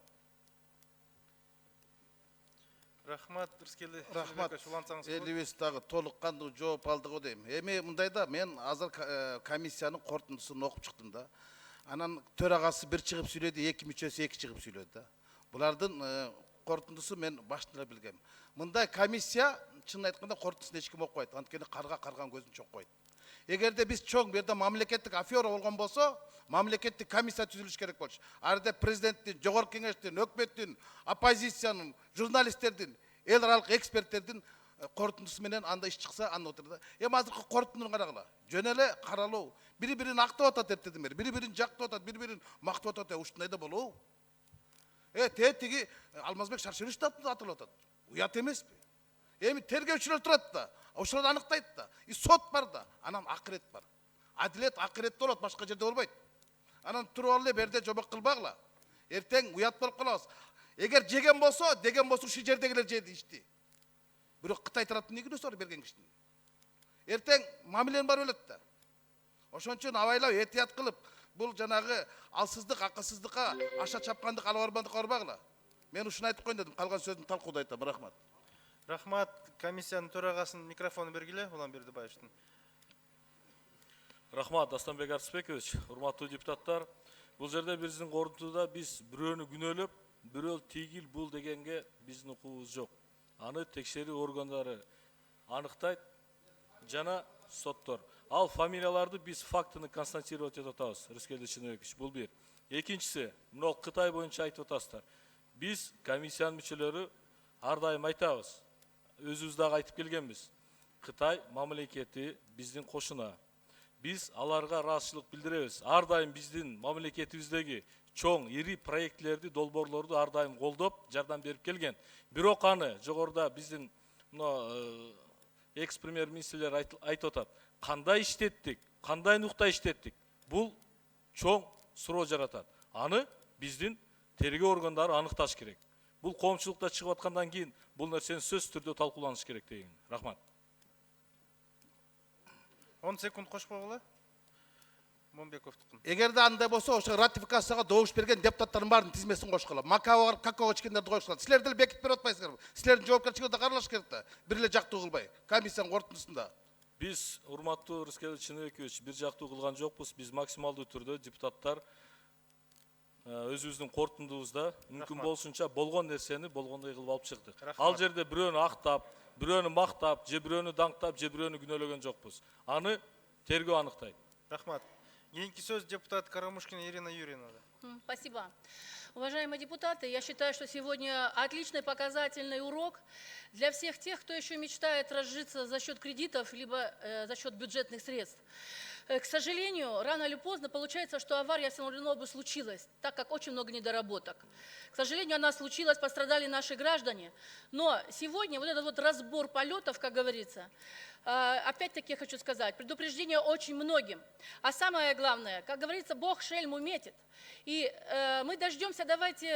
Рахмат, Рыскелди Рахмат. Чынайкович, улантсаңыз. Элибиз дагы толуккандуу жооп алдык го дейм. Эми мындайда мен азыр комиссиянын корутундусун окуп чыктым да. Анан төрагасы бир чыгып сүйлөдү, эки мүчөсү эки чыгып сүйлөдү да. Булардын корутундусу мен башында билгем. Мындай комиссия чын айтканда корутундусун эч ким окубайт. Анткени карга карган көзүн чокпойт. Эгерде биз чоң бир жерде мамлекеттик афера болгон болсо, мамлекеттик комиссия түзүлүш керек болчу. Арда президенттин, жогорку кеңештин, өкмөттүн, оппозициянын, журналисттердин, эл аралык эксперттердин корутундусу менен анда иш чыкса, анда отурду. Эми азыркы корутундуну карагыла. Жөн эле каралуу. Бири-бирин актап атат эртеден бери. Бири-бирин жактап атат, бири-бирин мактап атат. Ушундай да болобу? Тиги Алмазбек Шаршенович атылып атат. Уят эмеспи? Эми тергөөчүлөр турат да. Ошолор аныктайт да. Сот бар да. Анан акырет бар. Адилет акыретте болот, башка жерде болбойт. Анан туруп алып берде жобок кылбагыла. Эртең уят болуп калабыз. Эгер жеген болсо, деген болсо ушул жердегилер жеди ишти. Бирок Кытай тараптын эмне күнөөсү бар берген кишинин? Эртең мамилени бар өлөт да. Ошон үчүн абайлап этият кылып, бул жанагы алсыздык, акылсыздыкка, аша чапкандык, ала барбандыкка барбагыла. Мен ушуну айтып коеюн дедим, калган сөздүн талкууда айтам. Рахмат. Рахмат, комиссиянын төрагасынын микрофону бергиле, Уланбердибаевдин. Рахмат, Дастанбек Арыспекович, урматтуу депутаттар. Бул жерде биздин корутууда биз бирөөнү күнөөлөп, бирөө тийгил бул дегенге биздин укугубуз жок. Аны текшерүү органдары аныктайт жана соттор. Ал фамилияларды биз фактыны констатировать этип атабыз, Рыскелди Чынайкович, бул бир. Экинчиси, мына Кытай боюнча айтып атасыздар. Биз комиссиянын мүчөлөрү ар дайым айтабыз. Өзүбүз дагы айтып келгенбиз. Кытай мамлекети биздин кошуна. Биз аларга ыраазычылык билдиребиз. Ар дайым биздин мамлекетибиздеги чоң, ири проектлерди, долбоорлорду ар дайым колдоп, жардам берип келген. Бирок аны жогоруда биздин экс-премьер-министрлер айтып атат. Кандай иштеттик, кандай нукта иштеттик? Бул чоң суроо жаратат. Аны биздин тергөө органдары аныкташ керек. Бул коомчулукта чыгып аткандан кийин бул нерсени сөзсүз түрдө талкууланыш керек деген. Рахмат. 10 секунд кошпогула. Момбековдукун. Эгерде андай болсо, ошо ратификацияга добуш берген депутаттардын баарынын тизмесин кошкула. Макао барып, какого ичкендерди койушула. Силер деле бекитип берип атпайсыңарбы? Силердин жоопкерчилиги да каралыш керек да. Бир эле жактуу кылбай. Комиссиянын корутундусунда. Biz урматтуу Рыскелди Чыныбекович бир жактуу кылган жокпуз. Биз максималдуу түрдө депутаттар өзүбүздүн корутундубузда мүмкүн болсунча болгон нерсени болгондой кылып алып чыктык. Ал жерде бирөөнү актап, бирөөнү мактап, же бирөөнү даңктап, же бирөөнү күнөөлөгөн жокпуз. Аны тергөө аныктайт. Рахмат. Кийинки сөз депутат Карамушкина Ирина Юрьевна. Спасибо. Уважаемые депутаты, я считаю, что сегодня отличный показательный урок для всех тех, кто еще мечтает разжиться за счет кредитов, либо за счет бюджетных средств. К сожалению, рано или поздно получается, что авария все равно бы случилась, так как очень много недоработок. К сожалению, она случилась, пострадали наши граждане. Но сегодня вот этот вот разбор полетов, как говорится, опять-таки я хочу сказать, предупреждение очень многим. А самое главное, как говорится, Бог шельму метит. И мы дождемся, давайте,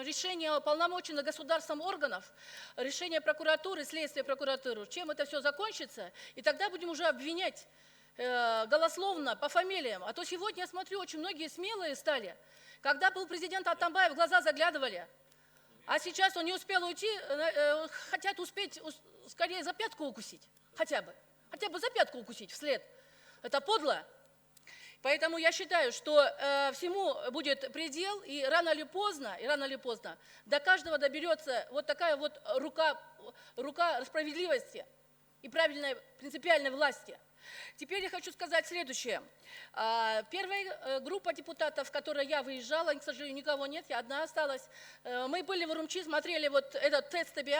решения полномоченных государственных органов, решения прокуратуры, следствия прокуратуры, чем это все закончится, и тогда будем уже обвинять голословно по фамилиям. А то сегодня, я смотрю, очень многие смелые стали. Когда был президент Атамбаев, в глаза заглядывали. А сейчас он не успел уйти, хотят успеть скорее за пятку укусить. Хотя бы за пятку укусить вслед. Это подло. Поэтому я считаю, что всему будет предел, и рано или поздно до каждого доберется вот такая вот рука справедливости и правильной принципиальной власти. Теперь я хочу сказать следующее. Первая группа депутатов, в которой я выезжала, к сожалению, никого нет, я одна осталась. Мы были в Урумчи, смотрели вот этот тест ТБИ.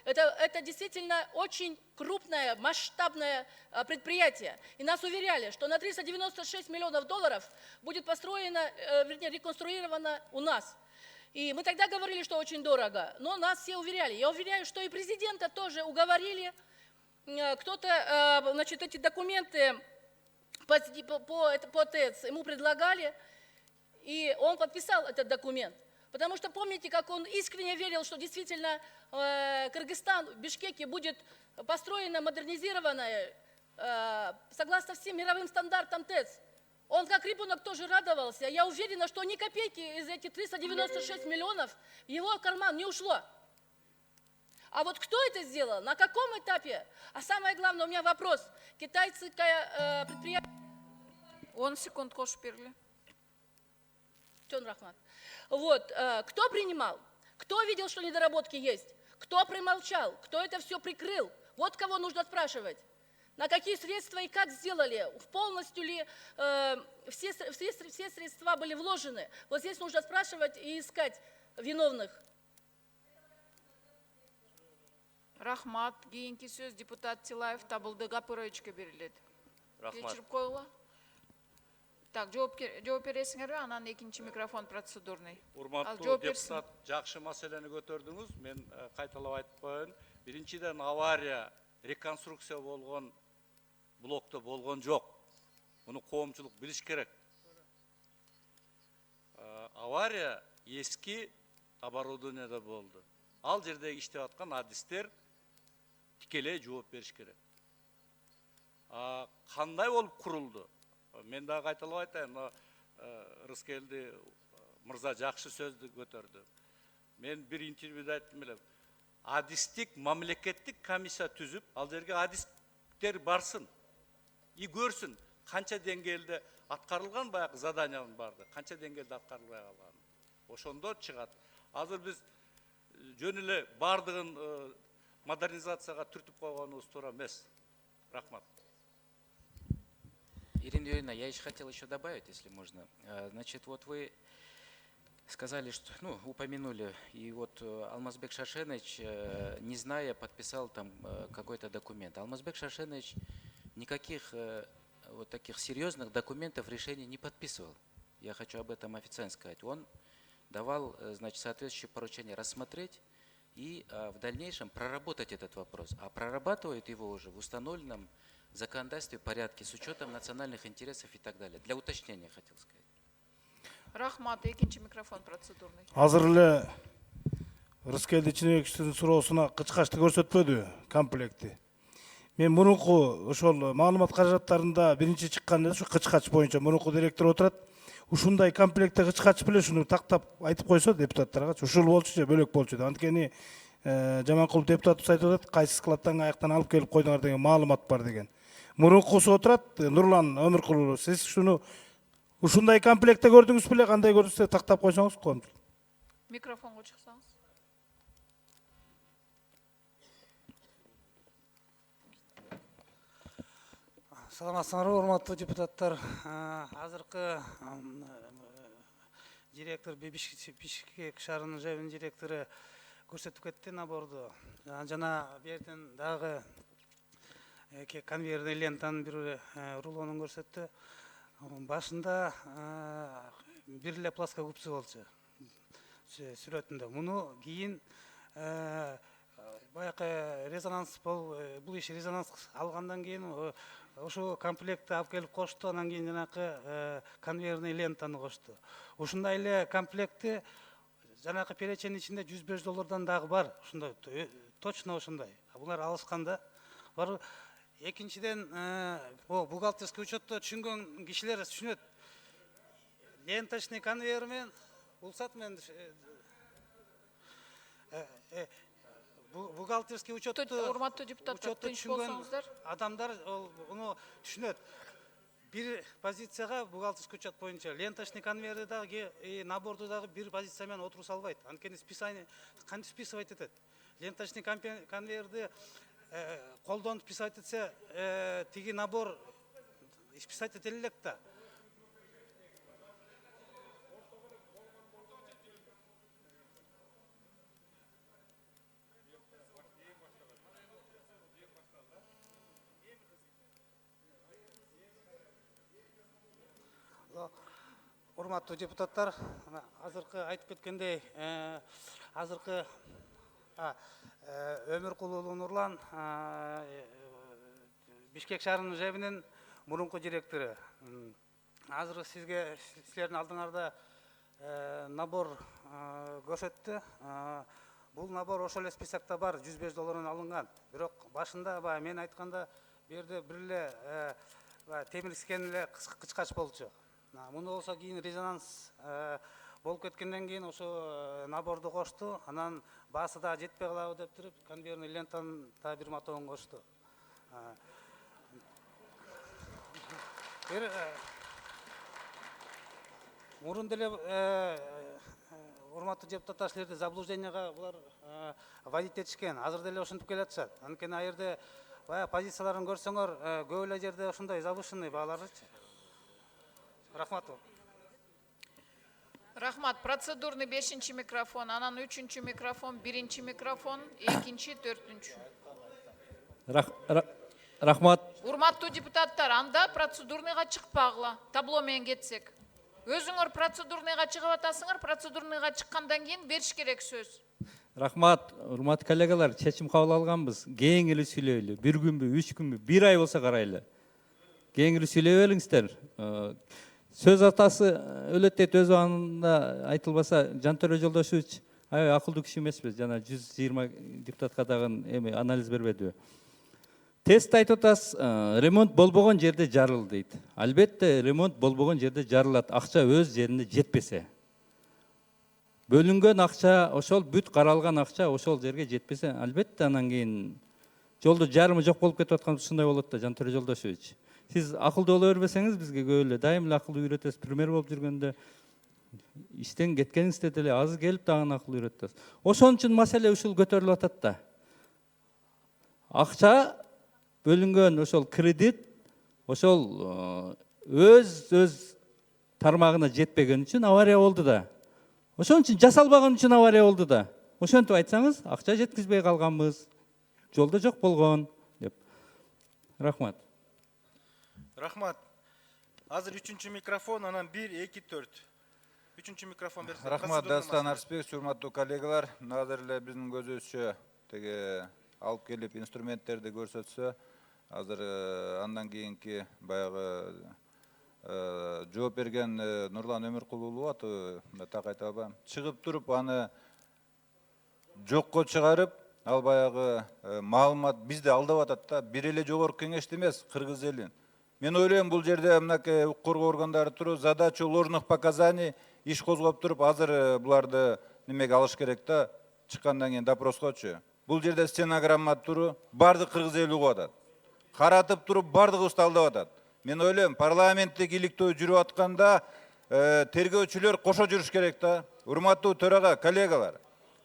Это действительно очень крупное, масштабное предприятие. И нас уверяли, что на 396 миллионов долларов будет построено, вернее, реконструировано у нас. И мы тогда говорили, что очень дорого, но нас все уверяли. Я уверяю, что и президента тоже уговорили. Кто-то, значит, эти документы по ТЭЦ ему предлагали, и он подписал этот документ. Потому что помните, как он искренне верил, что действительно Кыргызстан в Бишкеке будет построено, модернизированное, согласно всем мировым стандартам ТЭЦ. Он как ребенок тоже радовался. Я уверена, что ни копейки из этих 396 миллионов в его карман не ушло. А вот кто это сделал, на каком этапе? А самое главное, у меня вопрос. Китайское предприятие... 10 секунд кош перли. Рахмат. Вот, кто принимал? Кто видел, что недоработки есть? Кто промолчал? Кто это все прикрыл? Вот кого нужно спрашивать. На какие средства и как сделали? Полностью ли все средства были вложены? Вот здесь нужно спрашивать и искать виновных. Рахмат. Кейинки сөз депутат Тилаев Табылды Гапыровичке берилет. Рахмат. Кечирип койгула. Так, жооп бересиңерби, анан экинчи микрофон процедурный. Урматтуу депутат, жакшы маселени көтөрдүңүз. Мен кайталап айтып коеюн. Биринчиден авария, реконструкция болгон блокто болгон жок. Муну коомчулук билиш керек. Авария эски оборудованияда болду. Ал жерде иштеп аткан адистер тикелей жооп бериш керек. Кандай болуп курулду? Мен да кайталап айтайын, Рыскелди мырза жакшы сөздү көтөрдү. Мен бир интервьюда айттым элем. Адистик мамлекеттик комиссия түзүп, ал жерге адистер барсын и көрсүн канча деңгээлде аткарылган баягы заданиянын барды, канча деңгээлде аткарылбай калган. Ошондо чыгат. Азыр биз жөн эле бардыгын модернизацияга түртүп койгонубуз туура эмес. Рахмат. Ирина Юрьевна, я еще хотел добавить, если можно. Значит, вот вы сказали, что, упомянули, и вот Алмазбек Шашенович, не зная, подписал там какой-то документ. Алмазбек Шашенович никаких вот таких серьезных документов, решений не подписывал. Я хочу об этом официально сказать. Он давал, значит, соответствующее поручение рассмотреть и в дальнейшем проработать этот вопрос. А прорабатывают его уже в установленном законодательстве, порядке, с учетом национальных интересов и так далее. Для уточнения хотел сказать. Рахмат, экинчи микрофон процедурный. Азыр эле Рыскелди Чыныбековичтин суроосуна кычкачты көрсөтпөдү комплекти. Мен мурунку ошол маалымат каражаттарында биринчи чыккан ушу кычкач боюнча мурунку директор отурат. Ушундай комплектте кычкач беле ушуну тактап айтып койсо депутаттарга ушул болчу же бөлөк болчу деп. Анткени Жаманкулов депутатыбыз айтып атат, кайсы складтан аяктан алып келип койдуңар деген маалымат бар деген. Мурункусу отурат, Нурлан Өмүркулов, сиз ушуну ушундай комплектте көрдүңүз беле, кандай көрдүңүз тактап койсоңуз коомчулук. Микрофонго чыксаңыз. Саламатсыңарбы, урматтуу депутаттар. Азыркы директор Бишкек шаарынын ЖЭБинин директору көрсөтүп кетти наборду. Жана берден дагы конвейерный лентанын бир рулонун көрсөттү. Башында бир эле плоскогубцы болчу сүрөтүндө. Муну кийин баягы резонанс бул иш резонанс алгандан кийин ошо комплектти алып келип кошту, анан кийин жанакы конвейерный лентаны кошту. Ушундай эле комплекти жанакы переченин ичинде $105 дагы бар. Ушундай точно ошондой. Булар алышканда бар. Экинчиден, бухгалтерский учетто түшүнгөн кишилер түшүнөт. Ленточный конвейер менен улсат менен бухгалтерский учетто Урматтуу депутаттар, тынч болсоңуздар. Адамдар уну түшүнөт. Бир позицияга бухгалтерский учет боюнча ленточный конвейерди дагы наборду дагы бир позиция менен отуруса албайт. Анткени списание кантип списывать этет. Ленточный конвейерди колдонуп списать этсе, тиги набор списать этеле элек да. Урматтуу депутаттар, азыркы айтып кеткендей, азыркы Өмүркулов Нурлан Бишкек шаарынын ЖЭБинин мурунку директору. Азыр силердин алдыңарда набор көрсөттү. Бул набор ошол эле списокто бар, $105 алынган. Бирок башында мен айтканда берде бир эле темирскен эле кычкач болчу. Муну болсо кийин резонанс болуп кеткенден кийин ошо наборду кошту, анан баасы да жетпей калабы деп туруп, конвейерный лентанын да бир мотогун кошту. Мурун деле урматтуу депутаттар, силерди заблужденияга булар вводить этишкен. Азыр деле ошентип келатышат. Анткени ал жерде баягы позицияларын көрсөңөр, көп эле жерде ошондой завышенный бааларчы. Рахмат. Рахмат. Процедурный 5-ші микрофон, анан 3-ші микрофон, 1-ші микрофон, 2-ші, 4-ші. Рахмат. Урматтуу депутаттар, анда процедурныйга чыкпагыла. Табло менен кетсек. Өзүңөр процедурныйга чыгып атасыңар, процедурныйга чыккандан кийин бериш керек сөз. Рахмат. Урматтуу коллегалар, чечим кабыл алганбыз. Кээң эле сүйлөйлү. 1 күнбү, 3 күнбү, 1 ай болсо карайлы. Кээң эле сүйлөй бериңиздер. Сөз атасы өлөттейт өз убагында айтылбаса, Жантөрө Жолдошевич аябай акылдуу киши эмеспи, жана 120 депутатка дагы анализ бербеди. Тест айтып атасыз, ремонт болбогон жерде жарыл дейт. Албетте ремонт болбогон жерде жарылат, акча өз жеринде жетпесе. Бөлүнгөн акча, ошол бүт каралган акча ошол жерге жетпесе, албетте анан кийин жолдо жарымы жок болуп кетип аткан ушундай болот да, Жантөрө Жолдошевич. Сиз акылдуу боло бербесеңиз, бизге көп эле дайым эле акылдуу үйрөтөсүз. Премьер болуп жүргөндө иштен кеткениңизде деле азыр келип дагы акылдуу үйрөтөсүз. Ошон үчүн маселе ушул көтөрүлүп атат да. Акча бөлүнгөн ошол кредит ошол өз тармагына жетпеген үчүн авария болду да. Ошон үчүн жасалбаган үчүн авария болду да. Ошентип айтсаңыз, акча жеткизбей калганбыз, жолдо жок болгон деп. Рахмат. Рахмат. Азыр 3-чү микрофон, анан 1, 2, 4. 3-чү микрофон берсеңиз. Рахмат, Дастан Арыспек, урматтуу коллегалар. Азыр эле биздин көзөбүзчө теге алып келип инструменттерди көрсөтсө, азыр андан кийинки баягы жооп берген Нурлан Өмүркулов атып, так айта албайм. Чыгып туруп аны жокко чыгарып, ал баягы маалымат бизди алдап атат да, бир эле жогорку кеңеште эмес, кыргыз элин. Мен ойлойм, бул жерде мынакей укук коргоо органдары туруп, задачу ложных показаний иш козгоп туруп, азыр буларды немеге алыш керек да, чыккандан кийин допроскочу. Бул жерде стенограмма туруп, бардык кыргыз эли угуп атат. Каратып туруп, бардыгыбызды алдап атат. Мен ойлойм, парламенттик иликтөө жүрүп атканда тергөөчүлөр кошо жүрүш керек да. Урматтуу төрага, коллегалар.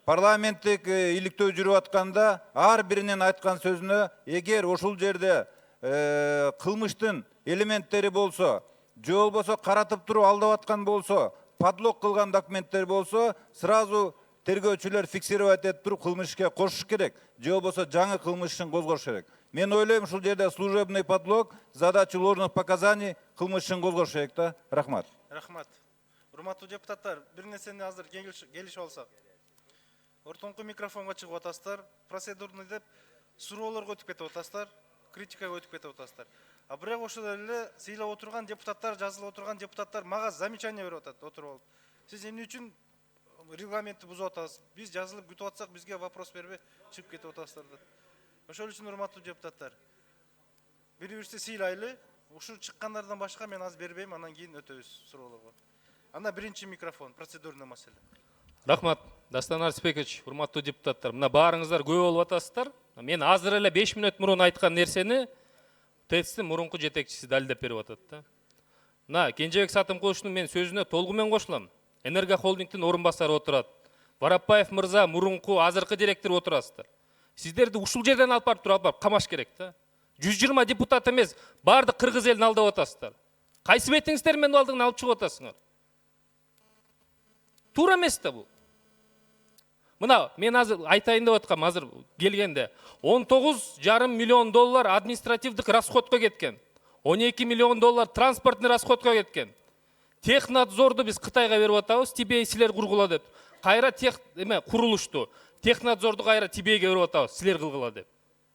Парламенттик иликтөө жүрүп атканда ар биринин айткан сөзүнө, эгер ошол жерде кылмыштын элементтери болсо, же болбосо каратып туруп алдап аткан болсо, подлог кылган документтер болсо, сразу тергөөчүлөр фиксировать этип туруп кылмыш ишке кошуш керек, же болбосо жаңы кылмыш ишин козгош керек. Мен ойлойм, ушул жерде служебный подлог, задача ложных показаний кылмыш ишин козгош керек да. Рахмат. Рахмат. Урматтуу депутаттар, бир нерсени азыр келишип алсак. Ортоңку микрофонго чыгып атасыздар, процедурный деп суроолорго өтүп кетип атасыздар, критикага өтүп кетип атасыздар. А бирок ошол эле сыйлап отурган депутаттар, жазылып отурган депутаттар мага замечание берип атат, отуруп алып. Сиз эмне үчүн регламентти бузуп атасыз? Биз жазылып күтүп атсак, бизге вопрос бербей чыгып кетип атасыздар да. Ошол үчүн урматтуу депутаттар, бири-бирибизди сыйлайлы. Ушул чыккандардан башка мен азыр бербейм, андан кийин өтөбүз суроолорго. Анда биринчи микрофон, процедурный маселе. Рахмат, Дастан Арсбекович, урматтуу депутаттар. Мына баарыңыздар күбө болуп атасыздар. Мен азыр эле 5 мүнөт мурун айткан нерсени ТЭЦтин мурунку жетекчиси далилдеп берип атат да. Мына Кенжебек Сатымкуловичтун мен сөзүнө толугу менен кошулам. Энерго холдингдин орун басары отурат. Барапбаев мырза мурунку азыркы директор отурасыздар. Сиздерди ушул жерден алып барып камаш керек да. 120 депутат эмес, бардык кыргыз элин алдап атасыздар. Кайсы бетиңиздер менин алдыгына алып чыгып атасыңар? Туура эмес да бул. Мына мен азыр айтайын деп аткам, азыр келгенде 19,5 миллион доллар административдик расходко кеткен. 12 миллион доллар транспортный расходко кеткен. Технадзорду биз Кытайга берип атабыз, Тибей силер кургула деп. Кайра курулушту. Технадзорду кайра Тибейге берип атабыз, силер кылгыла деп.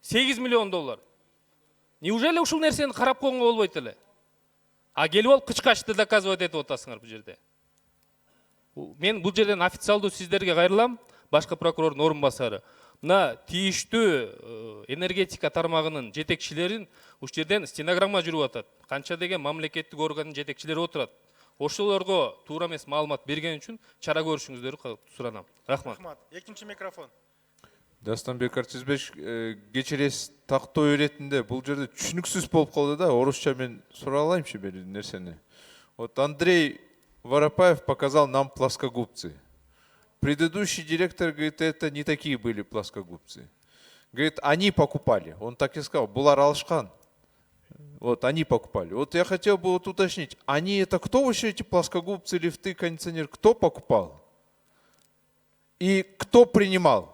8 миллион доллар. Неужели ушул нерсени карап койгонго болбойт эле? А келип алып кычкачты доказывать этип атасыңар бул жерде. Мен бул жерден официалдуу сиздерге кайрылам, башкы прокурордун орун басары. Мына тийиштүү энергетика тармагынын жетекчилерин ушул жерден стенограмма жүрүп атат. Канча деген мамлекеттик органдын жетекчилери отурат. Ошолорго туура эмес маалымат берген үчүн чара көрүшүңүздөрдү суранам. Рахмат. Рахмат. Экинчи микрофон. Дастанбек Артизбек, кечиресиз, тактоо иретинде бул жерде түшүнүксүз болуп калды да, орусча мен суралайымчы бир нерсени. Вот Андрей Воропаев показал нам плоскогубцы. Предыдущий директор говорит, это не такие были плоскогубцы. Говорит, они покупали. Он так и сказал, булар алышкан. Вот, они покупали. Вот я хотел бы вот уточнить, они это кто вообще эти плоскогубцы, лифты, кондиционер, кто покупал? И кто принимал?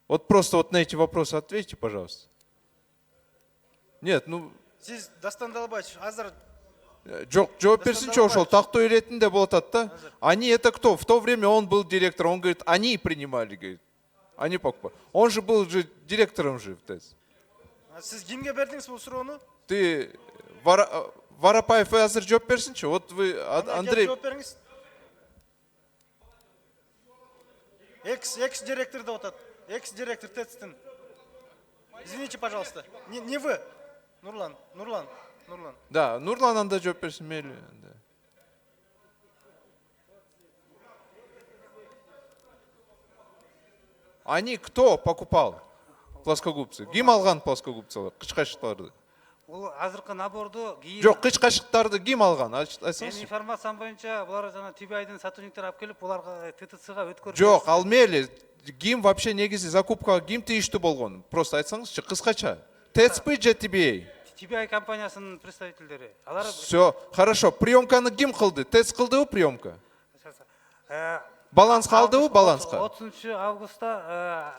Вот просто вот на эти вопросы ответьте, пожалуйста. Нет, ну... Сиз Дастан Далбаевич, азыр... Жоқ, жооп берсинчи, ошол тактоо иретинде болуп атат да. Они это кто? В то время он был директором, он говорит, они принимали, говорит. Они покупали. Он же был же директором же в ТЭЦ. Сиз кимге бердиңиз бул суроону? Ты Воропаев азыр жооп берсинчи. Вот вы Андрей... Жооп бериңиз. Экс-директор деп атат. Экс-директор ТЭЦтин. Извините, пожалуйста. Не вы. Нурлан. Да, Нурлан анда жооп берсин мейли. Они кто покупал плоскогубцы? Ким алган плоскогубцалар, кыч-качыктарды? Бул азыркы наборду Жок, кыч-качыктарды ким алган? Менин Айтсаңызчы. информациям боюнча булар жана Тибайдын сотрудниктери алып келип, буларга ТТЦга өткөрүп. Жок, ал мейли. Ким вообще негизи закупкага ким тийиштүү болгон? Просто айтсаңызчы, кыскача. ТЭЦП же Тибей? Тибай компаниясынын представительдери. Алар Все, хорошо. Приемканы ким кылды? ТЭЦ кылдыбы приемка? Баланска алдыбы баланска? 30 августта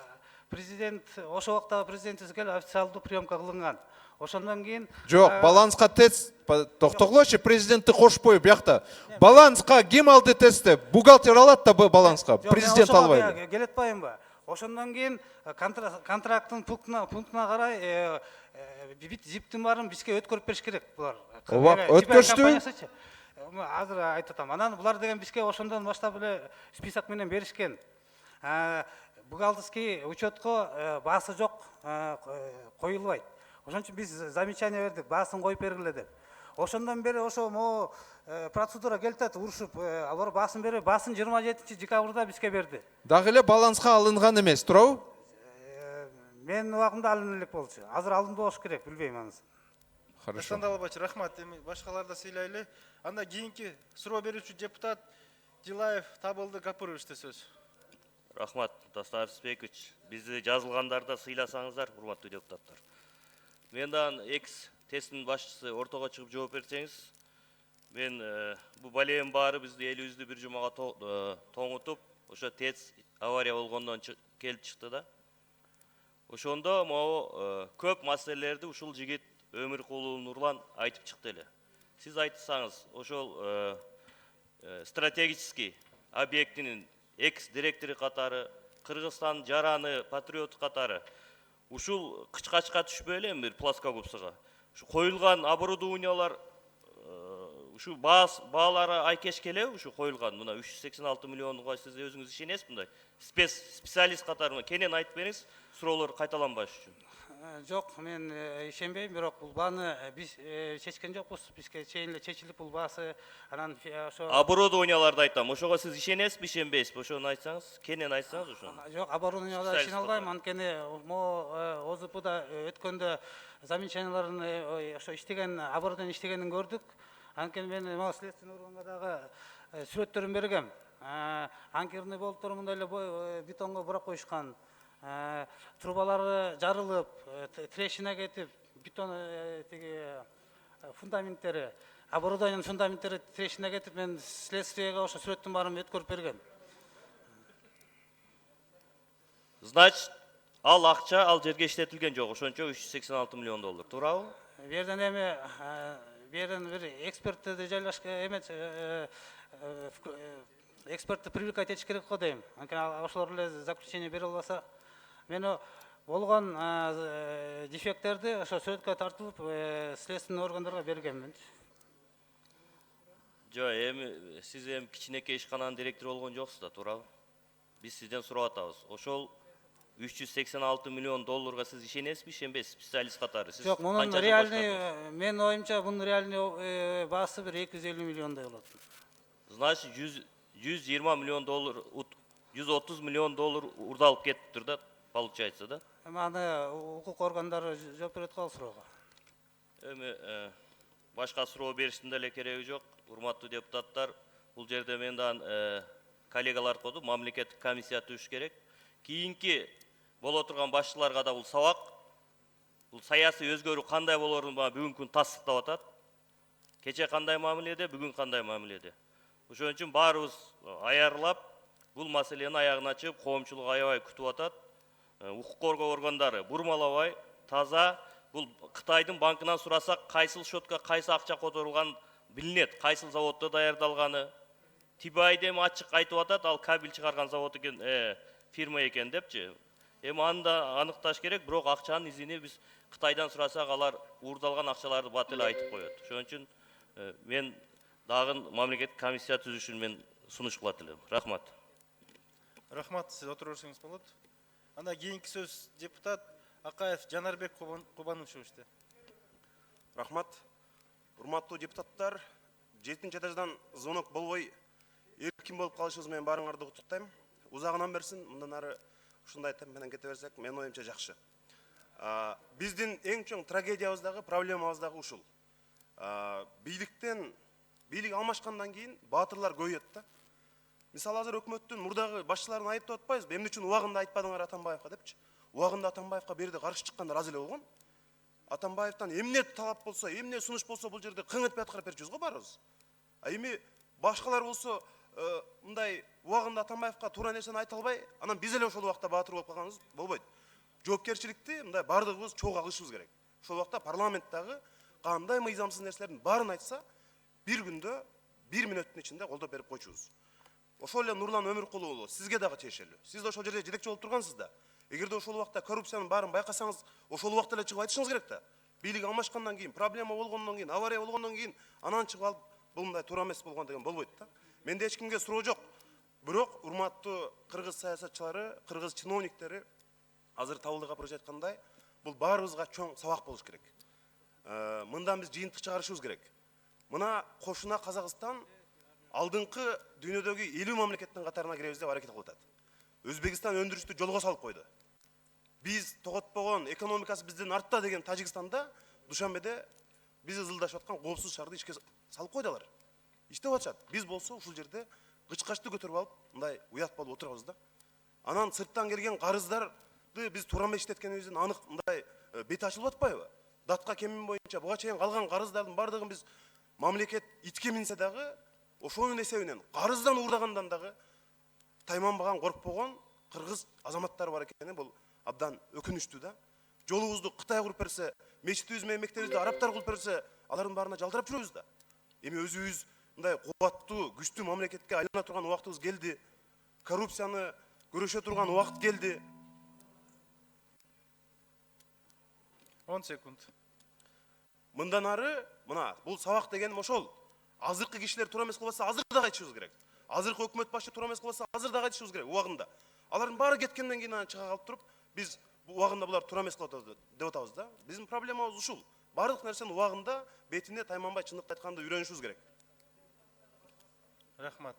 президент, ошол убакта президентибиз келип официалдуу приемка кылынган. Ошондон кийин Жок, баланска ТЭЦ, токтогулачы, президентти кошпой буякта. Баланска ким алды ТЭЦти? Бухгалтер алат да баланска, президент албайбы? Келет атпайбы? Ошондон кийин контракттын пунктуна карай зиптин баарын бизге өткөрүп бериш керек булар. Өткөрүштү? Азыр айтып атам. Анан булар деген бизге ошондон баштап эле список менен беришкен. бухгалтерский учетко басы жоқ коюлбайт. Ошон үчүн биз замечание бердик, басын коюп бергиле деп. Ошондон бери ошо могу процедура келтет, урушуп, алар басын берип, басын 27 декабрда бизге берди. Дагы эле баланска алынган эмес, туурабы? Мен убагында алынып элек болчу. Азыр алынды болуш керек, билбейм анысын. Хорошо. Дастан Албач, рахмат. Эми башкаларды сыйлайлы. Анда кийинки суроо берүүчү депутат Дилаев Табылды Гапуровичте сөз. Рахмат, Дастан Арыспекович. Бизди жазылгандарда сыйласаңыздар, урматтуу депутаттар. Мендан экс тесттин башчысы ортого чыгып жооп берсеңиз, мен бу балем баары бизди элибизди бир жумага тоңутуп, ошо тест авария болгондон келип чыкты да. Ошондо могу көп маселелерди ушул жигит Өмүркулов Нурлан айтып чыкты эле. Сиз айтсаңыз, ошол стратегический объектинин экс-директору катары, Кыргызстан жараны, патриот катары, ушул кычкачка түшпөй эле бир плоскогубцага. Ушу коюлган оборудованиялар, ушу баалары айкеш келе, ушу коюлган, мына 386 миллионго сиз өзүңүз ишенесиз мындай? Специалист катары кенен айтып бериңиз, суроолор кайталанбаш үчүн. Жок, мен ишенбейм, бирок бул бааны биз чечкен жокпуз. Бизге чейин эле чечилип бул баасы, анан ошо оборудованияларды айтам. Ошого сиз ишенесизби, ишенбейсизби? Ошону айтсаңыз, кенен айтсаңыз ошону. Жок, оборудованияга ишене албайм, анткени могу ОЗПда өткөндө замечанияларын ошо иштеген, оборудование иштегенин көрдүк. Анткени мен могу следственный органга дагы сүрөттөрүн бергем. Анкерный болуптур мындай эле бетонго бурак коюшкан. Трубалары жарылып, трещина кетип, бетон фундаменттери, оборудованиянын фундаменттери трещина кетип, мен следствиеге ошо сүрөттүн баарын өткөрүп бергем. Значит, ал акча ал жерге иштетилген жок, ошончо 386 миллион доллар, туурабы? Бу жерден эми бир экспертти жайлашка эмес, экспертти привлекать этиш керек го дейм. Анткени ошолор эле заключение бере албаса, мен болгон дефекттерди ошо сүрөткө тартылып, следственный органдарга бергенмин. Жок, эми сиз эми кичинекей ишкананын директору болгон жоксуз да, туурабы? Биз сизден сурап атабыз. Ошол 386 миллион долларга сиз ишенесизби, ишенбейсизби, специалист катары? Жок, мунун реальный, мен оюмча бунун реальный баасы бир 250 миллиондой болот. Значит, 120 миллион доллар, 130 миллион доллар урдалып кетиптир да, получается, да? Эми аны укук органдары жооп берет го ал суроого. Эми башка суроо бериштин деле кереги жок. Урматтуу депутаттар, бул жерде мендан коллегалар коду, мамлекеттик комиссия түзүш керек. Кийинки боло турган башчыларга да бул сабак. Бул саясий өзгөрүү кандай болорун бүгүнкү күн тастыктап атат. Кече кандай мамиледе, бүгүн кандай мамиледе. Ошон үчүн баарыбыз аярлап, бул маселени аягына чыгып, коомчулук аябай күтүп атат. Укук коргоо органдары бурмалабай, таза, бул Кытайдын банкынан сурасак, кайсыл счетка кайсы акча которулган билинет, кайсыл заводдо даярдалганы. Тибайды эми ачык айтып атат, ал кабель чыгарган завод экен, фирма экен депчи. Эми аны да аныкташ керек, бирок акчанын изини биз Кытайдан сурасак, алар уурдалган акчаларды бат эле айтып коет. Ошон үчүн мен дагы мамлекеттик комиссия түзүшүн мен сунуш кылат элем. Рахмат. Рахмат, сиз отура берсеңиз болот. Анда кийинки сөз депутат Акаев Жанарбек Кубановичте. Рахмат. Урматтуу депутаттар, 7-нчи этаждан звонок болбой эркин болуп калышыбыз менен баарыңарды куттуктайм. Узагынан берсин, мындан ары ушундай темп менен кете берсек, менин оюмча жакшы. Биздин эң чоң трагедиябыз проблемабыз дагы ушул. Бийлик алмашкандан кийин баатырлар көбөйөт да. Мисалы азыр өкмөттүн мурдагы башчыларын айыптап атпайбызбы? Эмне үчүн убагында айтпадыңар Атамбаевка депчи. Убагында Атамбаевка берди каршы чыккандар аз эле болгон. Атамбаевтан эмне талап болсо, эмне сунуш болсо бул жерде кың этпей аткарып берчүбүз го баарыбыз. Эми башкалар болсо мындай убагында Атамбаевка туура нерсени айта албай, анан биз эле ошол убакта баатыр болуп калганыбыз болбойт. Жоопкерчиликти мындай бардыгыбыз чогуу алышыбыз керек. Ошол убакта парламенттагы кандай мыйзамсыз нерселердин баарын айтса, бир күндө 1 мүнөттүн ичинде колдоп берип койчубуз. Ошол эле Нурлан Өмүркулов сизге дагы тиешелүү. Сиз да ошол жерде жетекчи болуп тургансыз да. Эгерде ошол убакта коррупциянын баарын байкасаңыз, ошол убакта эле чыгып айтышыңыз керек да. Бийлик алмашкандан кийин, проблема болгондон кийин, авария болгондон кийин анан чыгып алып, бул мындай туура эмес болгон деген болбойт да. Менде эч кимге суроо жок. Бирок урматтуу кыргыз саясатчылары, кыргыз чиновниктери азыр Табылдык апарыч айткандай, бул баарыбызга чоң сабак болуш керек. Мындан биз жыйынтык чыгарышыбыз керек. Мына кошуна Казакстан алдыңкы дүйнөдөгү 50 мамлекеттин катарына киребиз деп аракет кылып атат. Өзбекстан өндүрүштү жолго салып койду. Биз тоготпогон, экономикасы бизден артта деген Тажикстанда Душанбеде биз ызылдашып аткан коопсуз шаарды ишке салып койдулар. Иштеп атышат. Биз болсо ушул жерде кычкачты көтөрүп алып, мындай уят болуп отурабыз да. Анан сырттан келген карыздарды биз туура эмес иштеткенибизден анык мындай бет ачылып атпайбы? Датка кемин боюнча буга чейин калган карыздардын бардыгын биз мамлекет итке минсе дагы ошонун эсебинен карыздан уурдагандан дагы тайманбаган, коркпогон кыргыз азаматтары бар экени бул абдан өкүнүчтүү да. Жолубузду Кытай куруп берсе, мечитибиз менен мектебибизди арабтар кылып берсе, алардын баарына жалдырап жүрөбүз да. Эми өзүбүз мындай кубаттуу, күчтүү мамлекетке айлана турган убактыбыз келди. Коррупцияны көрүшө турган убакыт келди. 10 секунд. Мындан ары, мына, бул сабак деген ошол. Азыркы кишилер туура эмес кылбаса, азыр дагы айтышыбыз керек. Азыркы өкмөт башы туура эмес кылбаса, азыр дагы айтышыбыз керек убагында. Алардын баары кеткенден кийин анан чыга калып туруп, биз убагында булар туура эмес кылып атат деп атабыз да. Биздин проблемабыз ушул. Бардык нерсени убагында бетине тайманбай чындыкты айтканды үйрөнүшүбүз керек. Рахмат.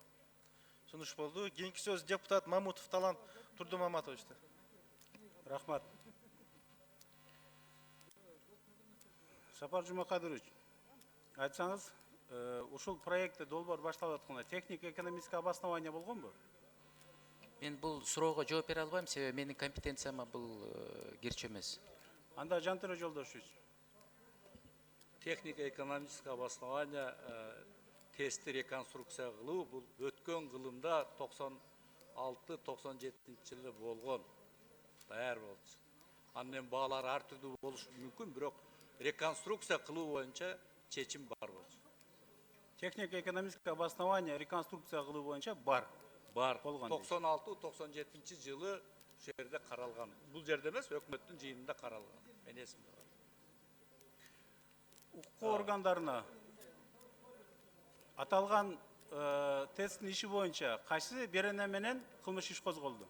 Сунуш болду. Кийинки сөз депутат Мамутов Талант Турдумаматовичте. Рахмат. Сапар Жумакадырович, айтсаңыз, ушул проектте долбоор башталып атканда технико-экономический обоснование болгонбу? Мен бул суроого жооп бере албайм, себеби менин компетенцияма бул кирчи эмес. Анда Жантөре Жолдошевич. Технико-экономическое обоснование тестти реконструкция кылуу бул өткөн кылымда 96-97 жылы болгон. Даяр болчу. Анын баалары ар түрдүү болушу мүмкүн, бирок реконструкция кылуу боюнча чечим бар болчу. Технико-экономическое обоснование реконструкция кылуу боюнча бар. Бар. 96-97 жылы жерде каралган. Бул жерде эмес, өкмөттүн жыйынында каралган. Мен эсимде бар. Укук органдарына аталган тесттин иши боюнча кайсы берене менен кылмыш иш козголду?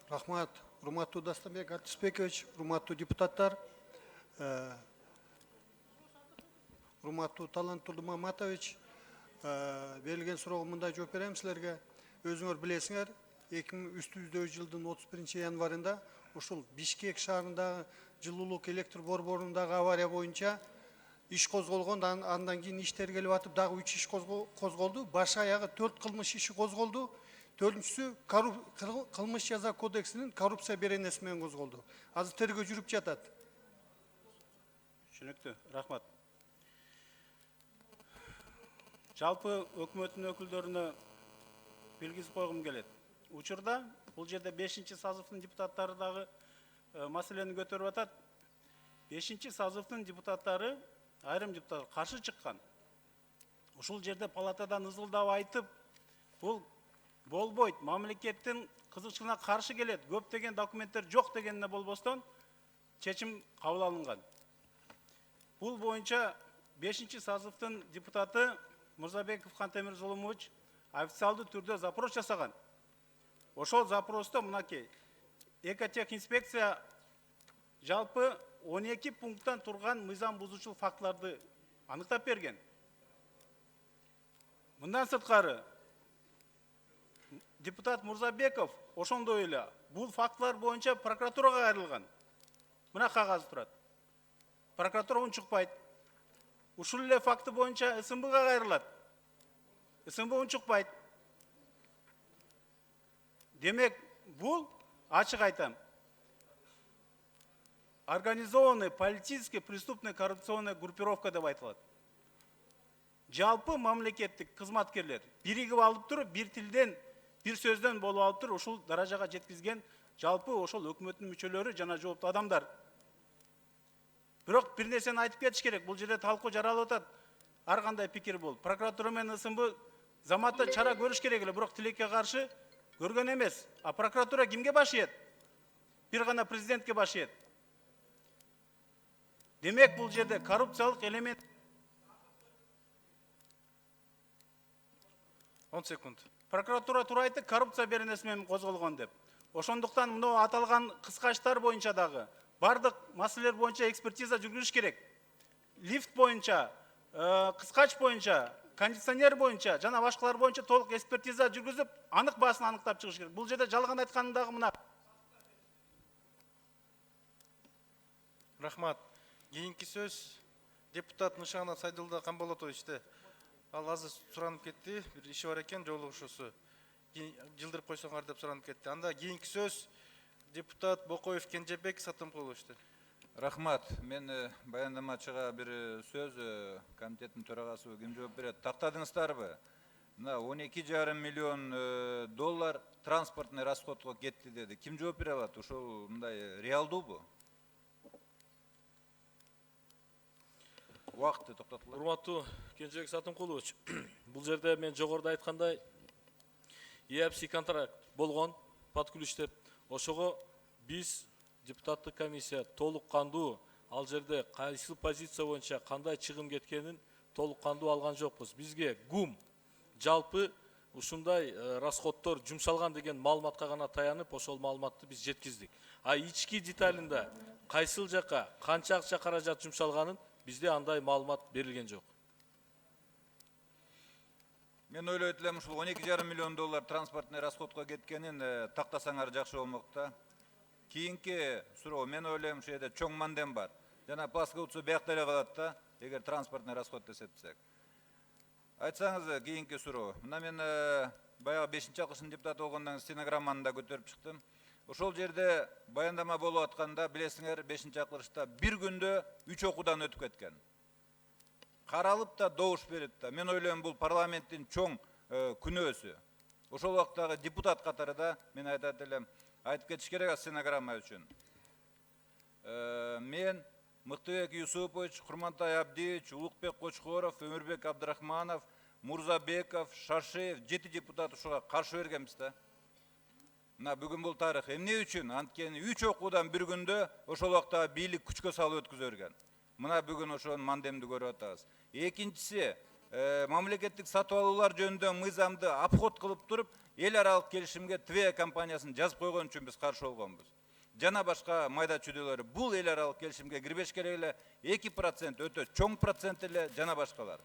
Рахмат, урматтуу Дастанбек Артисбекович, урматтуу депутаттар, урматтуу Талант Турдумаматович, берилген суроого мындай жооп берем силерге. Өзүңөр билесиңер, 2003 жылдын 31 январында ушул Бишкек шаарындагы жылуулук электр борборунундагы авария боюнча иш козголгон, андан кийин иштер келип атып дагы 3 иш козголду. Баш аягы 4 кылмыш иши козголду. Төртүнчүсү кылмыш жаза кодексинин коррупция беренеси менен козголду. Азыр тергөө жүрүп жатат. Түшүнүктүү, рахмат. Жалпы өкмөттүн өкүлдөрүнө билгизип койгум келет. Учурда бул жерде 5-сазывдын депутаттары дагы маселени көтөрүп атат. 5-сазывдын депутаттары, айрым депутаттар каршы чыккан. Ушул жерде палатадан ызылдап айтып, бул болбойт, мамлекеттин кызыкчылыгына каршы келет, көптөгөн документтер жок дегенине болбостон чечим кабыл алынган. Бул боюнча 5-сазывдын депутаты Мурзабеков Кантемир Зулумович официалдуу түрдө запрос жасаган. Ошол запросто мынакей экотехинспекция жалпы 12 пункттан турган мыйзам бузуучулук фактыларды аныктап берген. Мындан сырткары депутат Мурзабеков ошондой эле бул фактылар боюнча прокуратурага кайрылган. Мына кагаз турат. Прокуратура унчукпайт. Ушул эле факты боюнча СМБга кайрылат. СМБ унчукпайт. Демек, бул ачык айтам. Организованный политический преступный коррупционная группировка деп айтылат. Жалпы мамлекеттик кызматкерлер биригип алып туруп, бир тилден, бир сөздөн болуп алып туруп, ушул даражага жеткизген жалпы ошол өкмөттүн мүчөлөрү жана жооптуу адамдар. Бирок бир нерсени айтып кетиш керек. Бул жерде талкуу жаралып атат. Ар кандай пикир болуп. Прокуратура менен СМБ заматта чара көрүш керек эле, бирок тилекке каршы көргөн эмес. А прокуратура кимге баш ийет? Бир гана президентке баш ийет. Демек, бул жерде коррупциялык элемент 10 секунд. Прокуратура туура айтты, коррупция беренеси менен козголгон деп. Ошондуктан мына аталган кыскачтар боюнча дагы бардык маселелер боюнча экспертиза жүргүзүш керек. Лифт боюнча, кыскач боюнча, кондиционер боюнча жана башкалар боюнча толук экспертиза жүргүзүп, анык баасын аныктап чыгыш керек. Бул жерде жалган айтканым дагы мына. Рахмат. Кийинки сөз депутат Нышанов Сайдулла Камболотовичте. Ал азыр суранып кетти, бир иши бар экен, жолугушуусу. Жылдырып койсоңар деп суранып кетти. Анда кийинки сөз депутат Бокоев Кенжебек Сатымкуловичте. Рахмат. Мен баяндамачыга бир сөз комитеттин төрагасы ким жооп берет? Тактадыңыздарбы? Мына 12,5 миллион доллар транспортный расходко кетти деди. Ким жооп бере алат? Ошол мындай реалдуубу? Уақытты тоқтатылды. Урматтуу Кенжебек Сатымкулович, бул жерде мен жогоруда айткандай EFC контракт болгон подключ деп, ошого биз депутаттык комиссия толук кандуу ал жерде кайсы позиция боюнча кандай чыгым кеткенин толук кандуу алган жокпуз. Бизге ГУМ жалпы ушундай расходдор жумшалган деген маалыматка гана таянып, ошол маалыматты биз жеткиздик. А ички деталында кайсыл жака канча акча каражат жумшалганын bizde андай маалымат берилген жок. Мен ойлойт элем ушул 12,5 миллион доллар транспортный расходко кеткенин тактасаңар жакшы болмок да. Кийинки суроо, мен ойлойм ушул жерде чоң мандем бар. Жана плоскоутсу биякта эле калат да, эгер транспортный расход эсептесек. Айтсаңыз кийинки суроо. Мына мен баягы 5-акылыштын депутаты болгондон стенограмманы да көтөрүп чыктым. Ошол жерде баяндама болуп атканда билесиңер 5-акылышта бир күндө 3 окуудан өтүп кеткен. Каралып да добуш берип да. Мен ойлойм бул парламенттин чоң күнөөсү. Ошол убактагы депутат катарында мен айтат элем, айтып кетиш керек стенограмма үчүн. Мен Мыктыбек Юсупович, Курмантай Абдиевич, Улукбек Кочкоров, Өмүрбек Абдрахманов, Мурзабеков, Шашеев 7 депутат ушуга каршы бергенбиз да. Мына бүгүн бул тарых. Эмне үчүн? Анткени 3 окуудан бир күндө ошол убакта бийлик күчкө салып өткөзө берген. Мына бүгүн ошонун мандемди көрүп атабыз. Экинчиси, мамлекеттик сатып алуулар жөнүндө мыйзамды обход кылып туруп, эл аралык келишимге ТВЕ компаниясын жазып койгон үчүн биз каршы болгонбуз. Жана башка майда чүйдөлөр. Бул эл аралык келишимге кирбеш керек эле, 2% өтө чоң процент эле жана башкалар.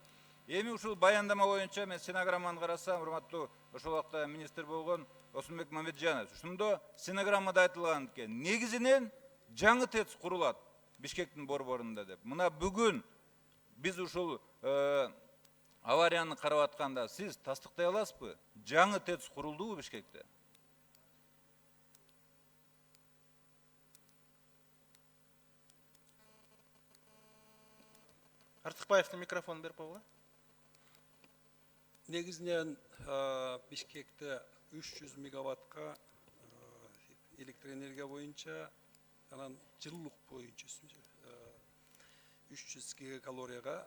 Эми ушул баяндама боюнча мен стенограмманы карасам, урматтуу ошол убакта министр болгон Осмонбек Мамеджанович, ушундо стенограммада айтылган экен, негизинен жаңы ТЭЦ курулат Бишкектин борборунда деп. Мына бүгүн биз ушул аварияны карап атканда сиз тастыктай аласызбы? Жаңы ТЭЦ курулдубу Бишкекте? Артыкбаевдин микрофонун берип койгула. Негизинен Бишкекте 300 мегаваттка электроэнергия боюнча, анан жылуулук боюнча 300 гигакалорияга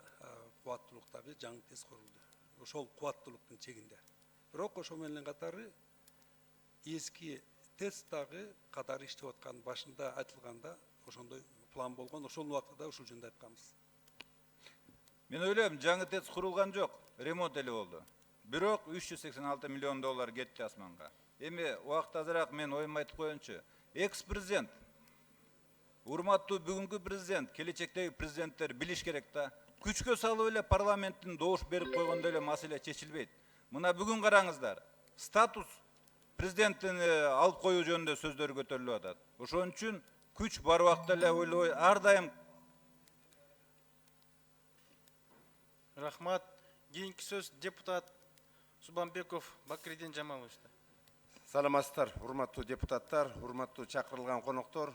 кубаттуулуктагы жаңы ТЭЦ курулду. Ошол кубаттуулуктун чегинде. Бирок ошол менен катары эски ТЭЦ дагы катары иштеп аткан башында айтылганда ошондой план болгон, ошол убакта ушул жөнүндө айтканбыз. Мен ойлойм, жаңы ТЭЦ курулган жок, ремонт эле болду. Бирок 386 миллион доллар кетти асманга. Эми убакыт азыраак мен оюмду айтып коеюнчу. Экс-президент, урматтуу бүгүнкү президент, келечектеги президенттер билиш керек да. Күчкө салып эле парламенттин добуш берип койгондо эле маселе чечилбейт. Мына бүгүн караңыздар, статус президенттин алып коюу жөнүндө сөздөр көтөрүлүп атат. Ошон үчүн күч бар убакта эле ойлой, ар дайым. Рахмат. Кийинки сөз депутат Субанбеков Бакридин Жамаловичте. Саламатсыздар, урматтуу депутаттар, урматтуу чакырылган коноктор.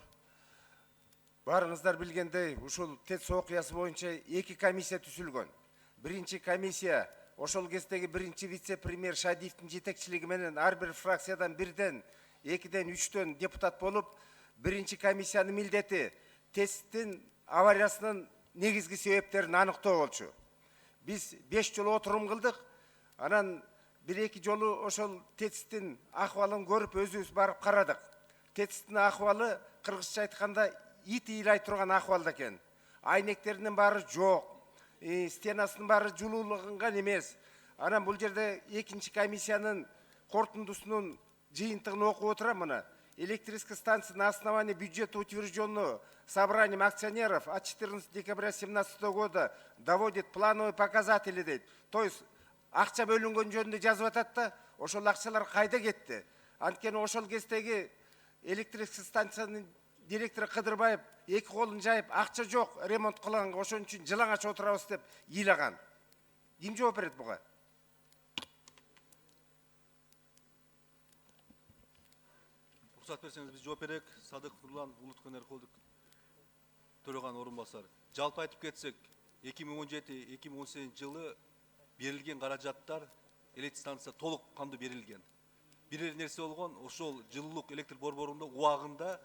Барыңыздар билгендей, ушул ТЭЦ окуясы боюнча 2 комиссия түзүлгөн. Биринчи комиссия ошол кездеги биринчи вице-премьер Шадиевдин жетекчилиги менен ар бир фракциядан 1ден, 2ден, 3дөн депутат болуп, биринчи комиссиянын милдети ТЭЦтин авариясынын негизги себептерин аныктоо болчу. Биз 5 жолу отурум кылдык, анан 1-2 жолу ошол ТЭЦтин акыбалын көрүп өзүбүз барып карадык. ТЭЦтин акыбалы кыргызча айтканда ит ыйлай турган акыбалда экен. Айнектеринин баары жок, стенасынын баары жулууланган эмес. Анан бул жерде экинчи комиссиянын корутундусунун жыйынтыгын окуп отурам мына. Электрическая станция на основании бюджета, утвержденного собранием акционеров от 14 декабря 2017 года, доводит плановые показатели, дейт. То есть, акча бөлүнгөн жөнүндө жазып атат да, ошол акчалар кайда кетти? Анткени ошол кездеги электрическая станциянын директору Кыдырбаев эки колун жайып, акча жок, ремонт кылганга, ошон үчүн жылаңач отурабыз деп ыйлаган. Ким жооп берет буга? Рұқсат берсеңіз, біз жооп берек. Садық Нұрлан Улуткөнер қолдық төраганын орынбасары. Жалпы айтып кетсек, 2017-2018 жылы берілген қаражаттар электр станция толық қанды берілген. Бір нәрсе болған, ошол жылулық электр борборунда уағында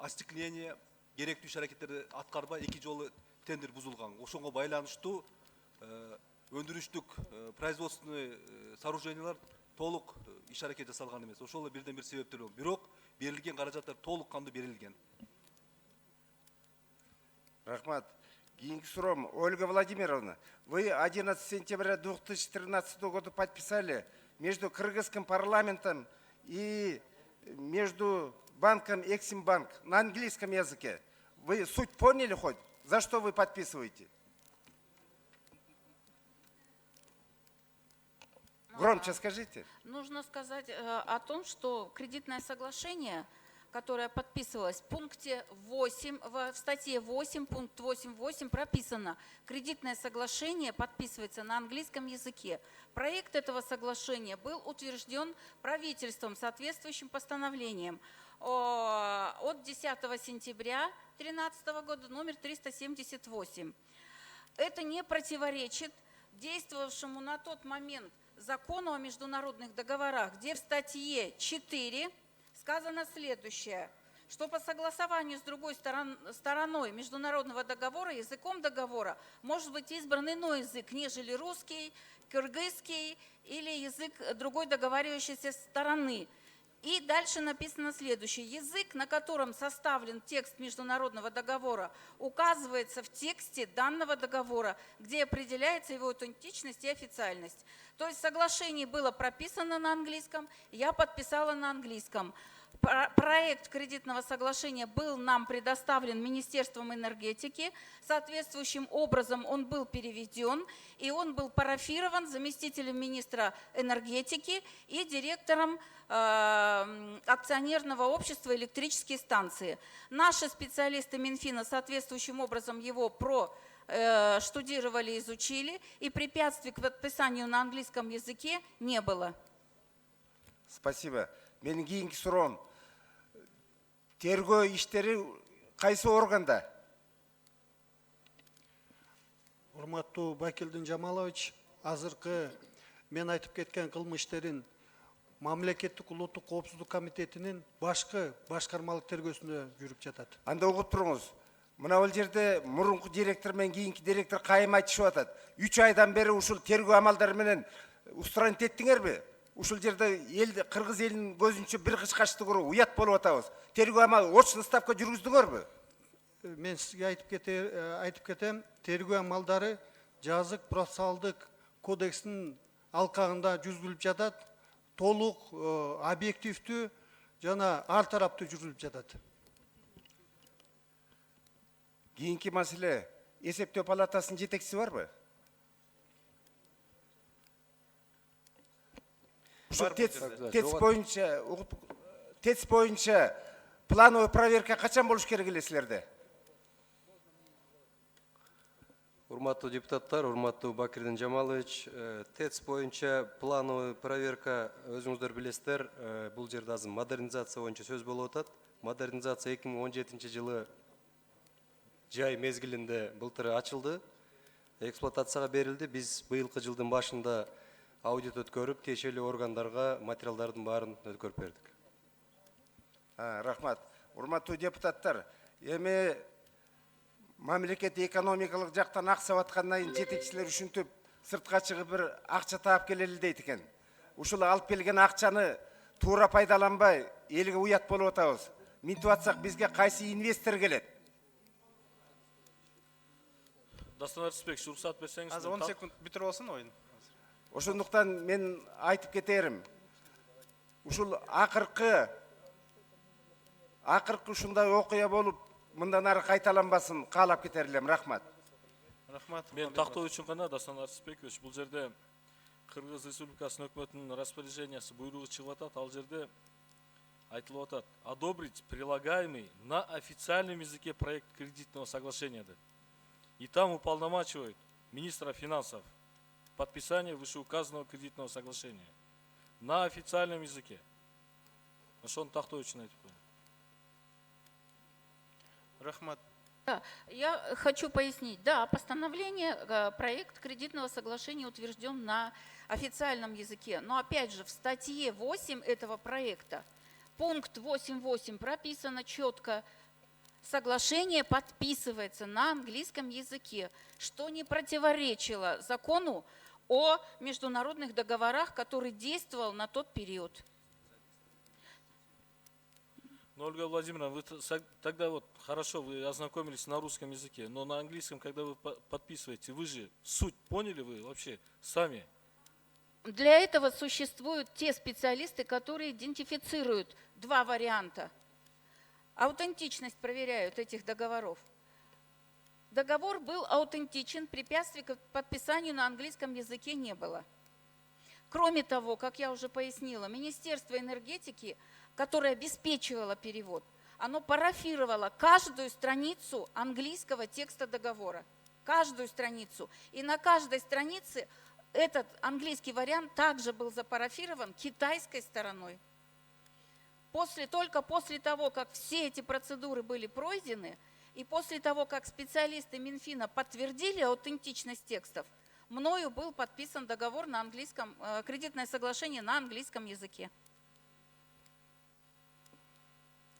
остекление керектүү иш аракеттерди аткарбай 2 жолу тендер бузулган. Ошонго байланыштуу өндүрүштүк производственный сооружениялар толук иш аракет жасалган эмес. Ошол бирден бир себептер болду. Бирок берилген каражаттар толук канды берилген. Рахмат. Кийинки суроом, Ольга Владимировна, вы 11 сентября 2013 года подписали между кыргызским парламентом и между банком Эксимбанк на английском языке. Вы суть поняли хоть? За что вы подписываете? Громче скажите. Нужно сказать о том, что кредитное соглашение, которое подписывалось в пункте 8, в статье 8, пункт 8.8 прописано, кредитное соглашение подписывается на английском языке. Проект этого соглашения был утвержден правительством соответствующим постановлением от 10 сентября 2013 года номер 378. Это не противоречит действовавшему на тот момент закону о международных договорах, где в статье 4 сказано следующее, что по согласованию с другой стороной международного договора языком договора может быть избран иной язык, нежели русский, кыргызский или язык другой договаривающейся стороны. И дальше написано следующее. Язык, на котором составлен текст международного договора, указывается в тексте данного договора, где определяется его аутентичность и официальность. То есть соглашение было прописано на английском, я подписала на английском. Проект кредитного соглашения был нам предоставлен Министерством энергетики. Соответствующим образом он был переведен, и он был парафирован заместителем министра энергетики и директором акционерного общества «Электрические станции». Наши специалисты Минфина соответствующим образом его проштудировали, изучили, и препятствий к подписанию на английском языке не было. Спасибо. Менин кийинки суроом. Тергөө иштери кайсы органда? Урматтуу Бакилдин Жамалович, азыркы мен айтып кеткен кылмыш иштерин Мамлекеттик улуттук коопсуздук комитетинин башкы башкармалык тергөөсүндө жүрүп жатат. Анда угуп туруңуз. Мына бул жерде мурунку директор менен кийинки директор кайым айтышып атат. 3 айдан бери ушул тергөө амалдары менен устранить эттиңерби? Ушул жерде эл, кыргыз элинин көзүнчө бир кычкачты көрүп уят болуп атабыз. Тергөө амал очный ставка жүргүздүңөрбү? Мен сизге айтып кетем, тергөө амалдары жазык процессуалдык кодекстин алкагында жүргүзүлүп жатат. Толук, объективдүү жана ар тараптуу жүргүзүлүп жатат. Кийинки маселе, эсептөө палатасынын жетекчиси барбы? Ушул ТЭЦ боюнча плановый проверка качан болуш керек эле силерде? Урматтуу депутаттар, урматтуу Бакирдин Жамалович, ТЭЦ боюнча плановый проверка өзүңүздөр билесиздер, бул жерде азыр модернизация боюнча сөз болуп атат. Модернизация 2017 жылы жай мезгилинде былтыр ачылды, эксплуатацияга берилди. Биз быйылкы жылдын башында аудит өткөрүп, тиешелүү органдарга материалдардын баарын өткөрүп бердик. Рахмат. Урматтуу депутаттар, эми мамлекет экономикалык жактан аксап аткандан кийин жетекчилер үшүнтүп сыртка чыгып бир акча таап келели дейт экен. Ушул алып келген акчаны туура пайдаланбай, элге уят болуп атабыз. Минтип атсак бизге кайсы инвестор келет? Дастан Арыспек, уруксат берсеңиз. Азыр 10 секунд бүтүрүп алсын оюн. Ошондуктан мен айтып кетерим. Ушул акыркы ушундай окуя болуп, мындан ары кайталанбасын каалап кетер элем. Рахмат. Рахмат. Мен тактоо үчүн гана Дастан Арсызбекович, бул жерде Кыргыз Республикасынын өкмөтүнүн распоряжениясы буйругу чыгып атат. Ал жерде айтылып атат: одобрить прилагаемый на официальном языке проект кредитного соглашения. И там уполномачивают министра финансов подписание вышеуказанного кредитного соглашения на официальном языке. Ошону тактоо үчүн айтып коеюн. Рахмат. Да, я хочу пояснить. Да, постановление, проект кредитного соглашения утвержден на официальном языке. Но опять же, в статье 8 этого проекта, пункт 8.8 прописано четко: соглашение подписывается на английском языке, что не противоречило закону о международных договорах, который действовал на тот период. Но, Ольга Владимировна, вы тогда вот хорошо, вы ознакомились на русском языке, но на английском, когда вы подписываете, вы же суть поняли вы вообще сами? Для этого существуют те специалисты, которые идентифицируют два варианта. Аутентичность проверяют этих договоров. Договор был аутентичен, препятствий к подписанию на английском языке не было. Кроме того, как я уже пояснила, Министерство энергетики, которое обеспечивало перевод, оно парафировало каждую страницу английского текста договора. Каждую страницу. И на каждой странице этот английский вариант также был запарафирован китайской стороной. Только после того, как все эти процедуры были пройдены, и после того, как специалисты Минфина подтвердили аутентичность текстов, мною был подписан договор на английском, кредитное соглашение на английском языке.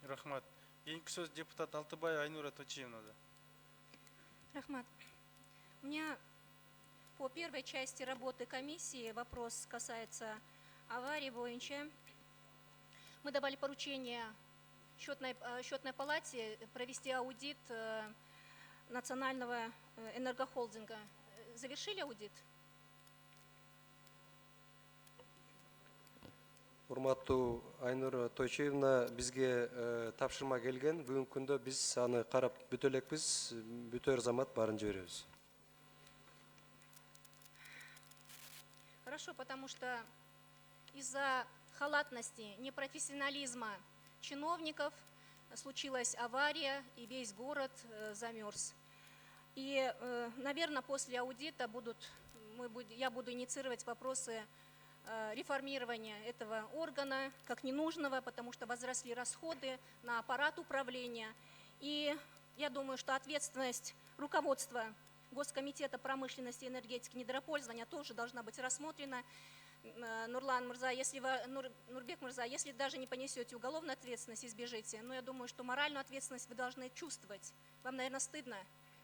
Рахмат. Кийинки сөз депутат Алтыбаева Айнура Точиевнада. Рахмат. У меня по первой части работы комиссии вопрос касается аварии бойынча. Мы давали поручение счетной палате провести аудит национального энергохолдинга. Завершили аудит? Урматтуу Айнура Тойчуевна, бизге тапшырма келген. Бүгүнкү күндө биз аны карап бүтө элекпиз. Бүтөр замат барын жиберебиз. Хорошо, потому что из-за халатности, непрофессионализма чиновников случилась авария, и весь город замерз. И, наверное, после аудита я буду инициировать вопросы реформирования этого органа как ненужного, потому что возросли расходы на аппарат управления. И я думаю, что ответственность руководства Госкомитета промышленности и энергетики недропользования тоже должна быть рассмотрена. Нурлан Мурза, Нурбек Мурза, если даже не понесете уголовную ответственность, избежите, но я думаю, что моральную ответственность вы должны чувствовать. Вам, наверное, стыдно.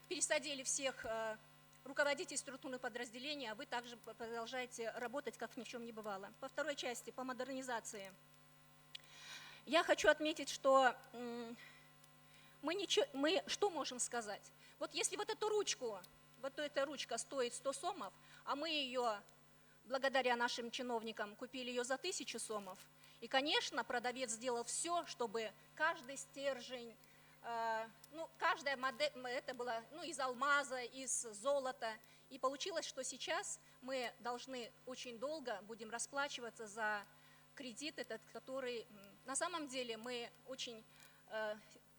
Пересадили всех руководителей структурных подразделений, а вы также продолжаете работать, как ни в чем не бывало. По второй части, по модернизации. Я хочу отметить, что мы что можем сказать? Вот если вот эту ручку, вот эта ручка стоит 100 сомов, а мы ее, благодаря нашим чиновникам, купили ее за 1000 сомов, и, конечно, продавец сделал все, чтобы каждый стержень, каждая модель, это было из алмаза, из золота. И получилось, что сейчас мы должны очень долго будем расплачиваться за кредит этот, который на самом деле мы очень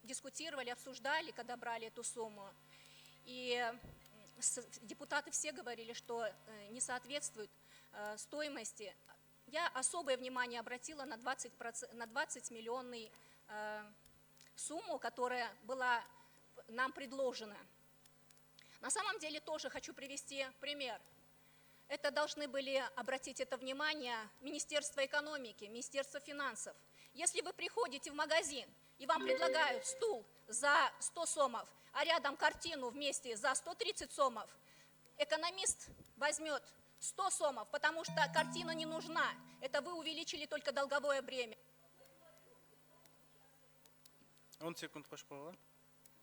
дискутировали, обсуждали, когда брали эту сумму. И депутаты все говорили, что не соответствует стоимости. Я особое внимание обратила на 20 миллионный сумму, которая была нам предложена. На самом деле тоже хочу привести пример. Это должны были обратить это внимание Министерство экономики, Министерство финансов. Если вы приходите в магазин и вам предлагают стул за 100 сомов, а рядом картину вместе за 130 сомов, экономист возьмет 100 сомов, потому что картина не нужна. Это вы увеличили только долговое бремя. 10 секунд қосып қойға.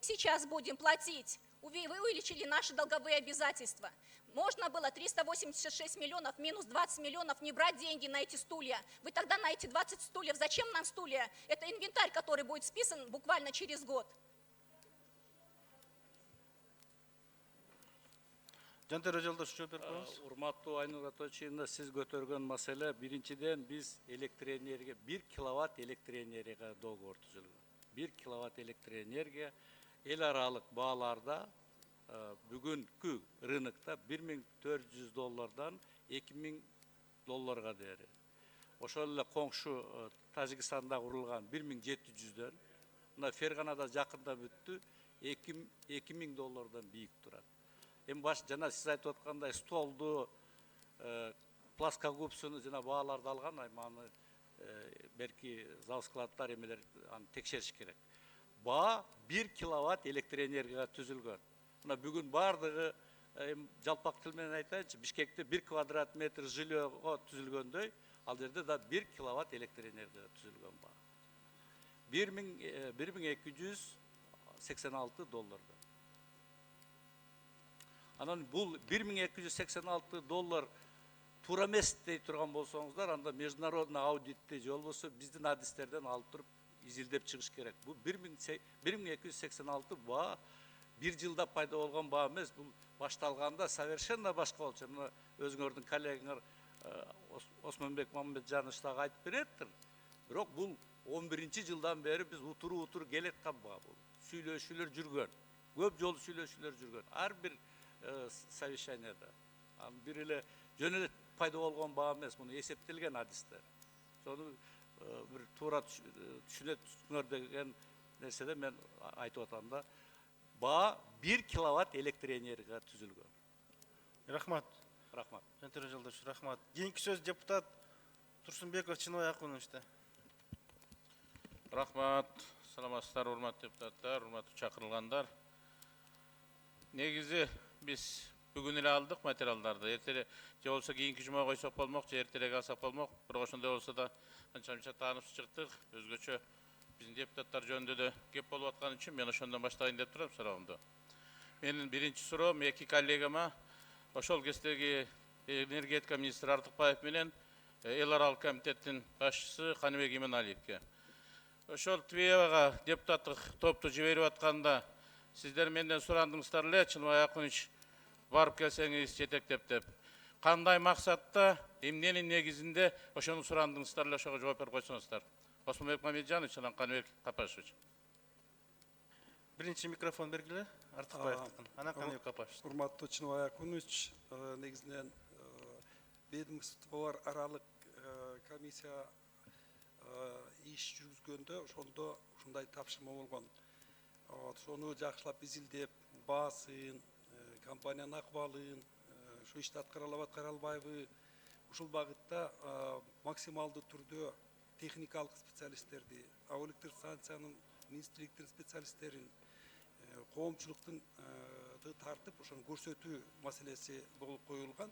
Сейчас будем платить. Вы увеличили наши долговые обязательства. Можно было 386 миллионов минус 20 миллионов не брать деньги на эти стулья. Вы тогда на эти 20 стульев, зачем нам стулья? Это инвентарь, который будет списан буквально через год. Жантер Жолдош жооп берип коюңуз. Урматтуу Айнур Аточевна, сиз көтөргөн маселе биринчиден биз электроэнергия 1 киловатт электроэнергияга договор түзүлгөн. 1 киловатт электроэнергия эл аралык бааларда бүгүнкү рынокто $1400 $2000 дээри. Ошол эле коңшу Тажикстанда курулган 1700-дөн, мына Ферганада жакында бүттү $2000 бийик турат. Эми баш жана сиз айтып аткандай столду, плоскогубцуну жана бааларды алган, айманы берки зал складдар эмелер аны текшериш керек. Баа 1 киловатт электроэнергияга түзүлгөн. Мына бүгүн бардыгы жалпак тил менен айтайынчы, Бишкекте 1 квадрат метр жилього түзүлгөндөй, ал жерде да 1 киловатт электроэнергияга түзүлгөн баа. $1286. Анан бул $1286 туура эмес дей турган болсоңуздар, анда международный аудитти же болбосо биздин адистерден алып туруп изилдеп чыгыш керек. Бул 1286 баа бир жылда пайда болгон баа эмес, бул башталганда совершенно башка болчу. Мына өзүңөрдүн коллегаңар Осмонбек Мамбетжанович дагы айтып береттир. Бирок бул 11-жылдан бери биз утуру келе аткан баа бул. Сүйлөшүүлөр жүргөн. Көп жолу сүйлөшүүлөр жүргөн. Ар бир совещанияда. Бир эле жөн эле пайда болгон баа эмес, муну эсептелген адистер. Сону бир туура түшүнөтүңөр деген нерседе мен айтып атам да. Баа 1 киловатт электроэнергияга түзүлгөн. Рахмат. Рахмат. Жантер Жолдош, рахмат. Кийинки сөз депутат Турсунбеков Чыныбай Акуновичте. Рахмат. Саламатсыздар, урматтуу депутаттар, урматтуу чакырылгандар. Негизи биз бүгүн эле алдык материалдарды. Эртерээк же болсо кийинки жума койсок болмок, же эртерээк алсак болмок. Бирок ошондой болсо да анча-мынча таанып чыктык. Өзгөчө биздин депутаттар жөнүндө да кеп болуп аткан үчүн мен ошондон баштайын деп турам суроомду. Менин биринчи суроом эки коллегама, ошол кездеги энергетика министри Артыкбаев менен эл аралык комитеттин башчысы Каныбек Иманалиевке. Ошол Твиевага депутаттык топту жиберип атканда сиздер менден сурандыңыздар эле, Чыныбай Акунович барып келсеңиз жетектеп деп. Кандай максатта, эмненин негизинде ошону сурандыңыздар эле, ошого жооп берип койсоңуздар. Осмонбек Мамеджанович жана Каныбек Капашевич. Биринчи микрофон бергиле, Артыкбаевдыкын. Анан Каныбек Капашевич. Урматтуу Чыныбай Акунович, негизинен ведомстволор аралык комиссия иш жүргүзгөндө ошондо ушундай тапшырма болгон. Сону жакшылап изилдеп, баасын, компаниянын акыбалын, ушу ишти аткаралабы, аткаралбайбы, ушул багытта максималдуу түрдө техникалык специалисттерди, аба электр станциянын министрликтин специалисттерин, коомчулуктун тартып, ошону көрсөтүү маселеси болуп коюлган.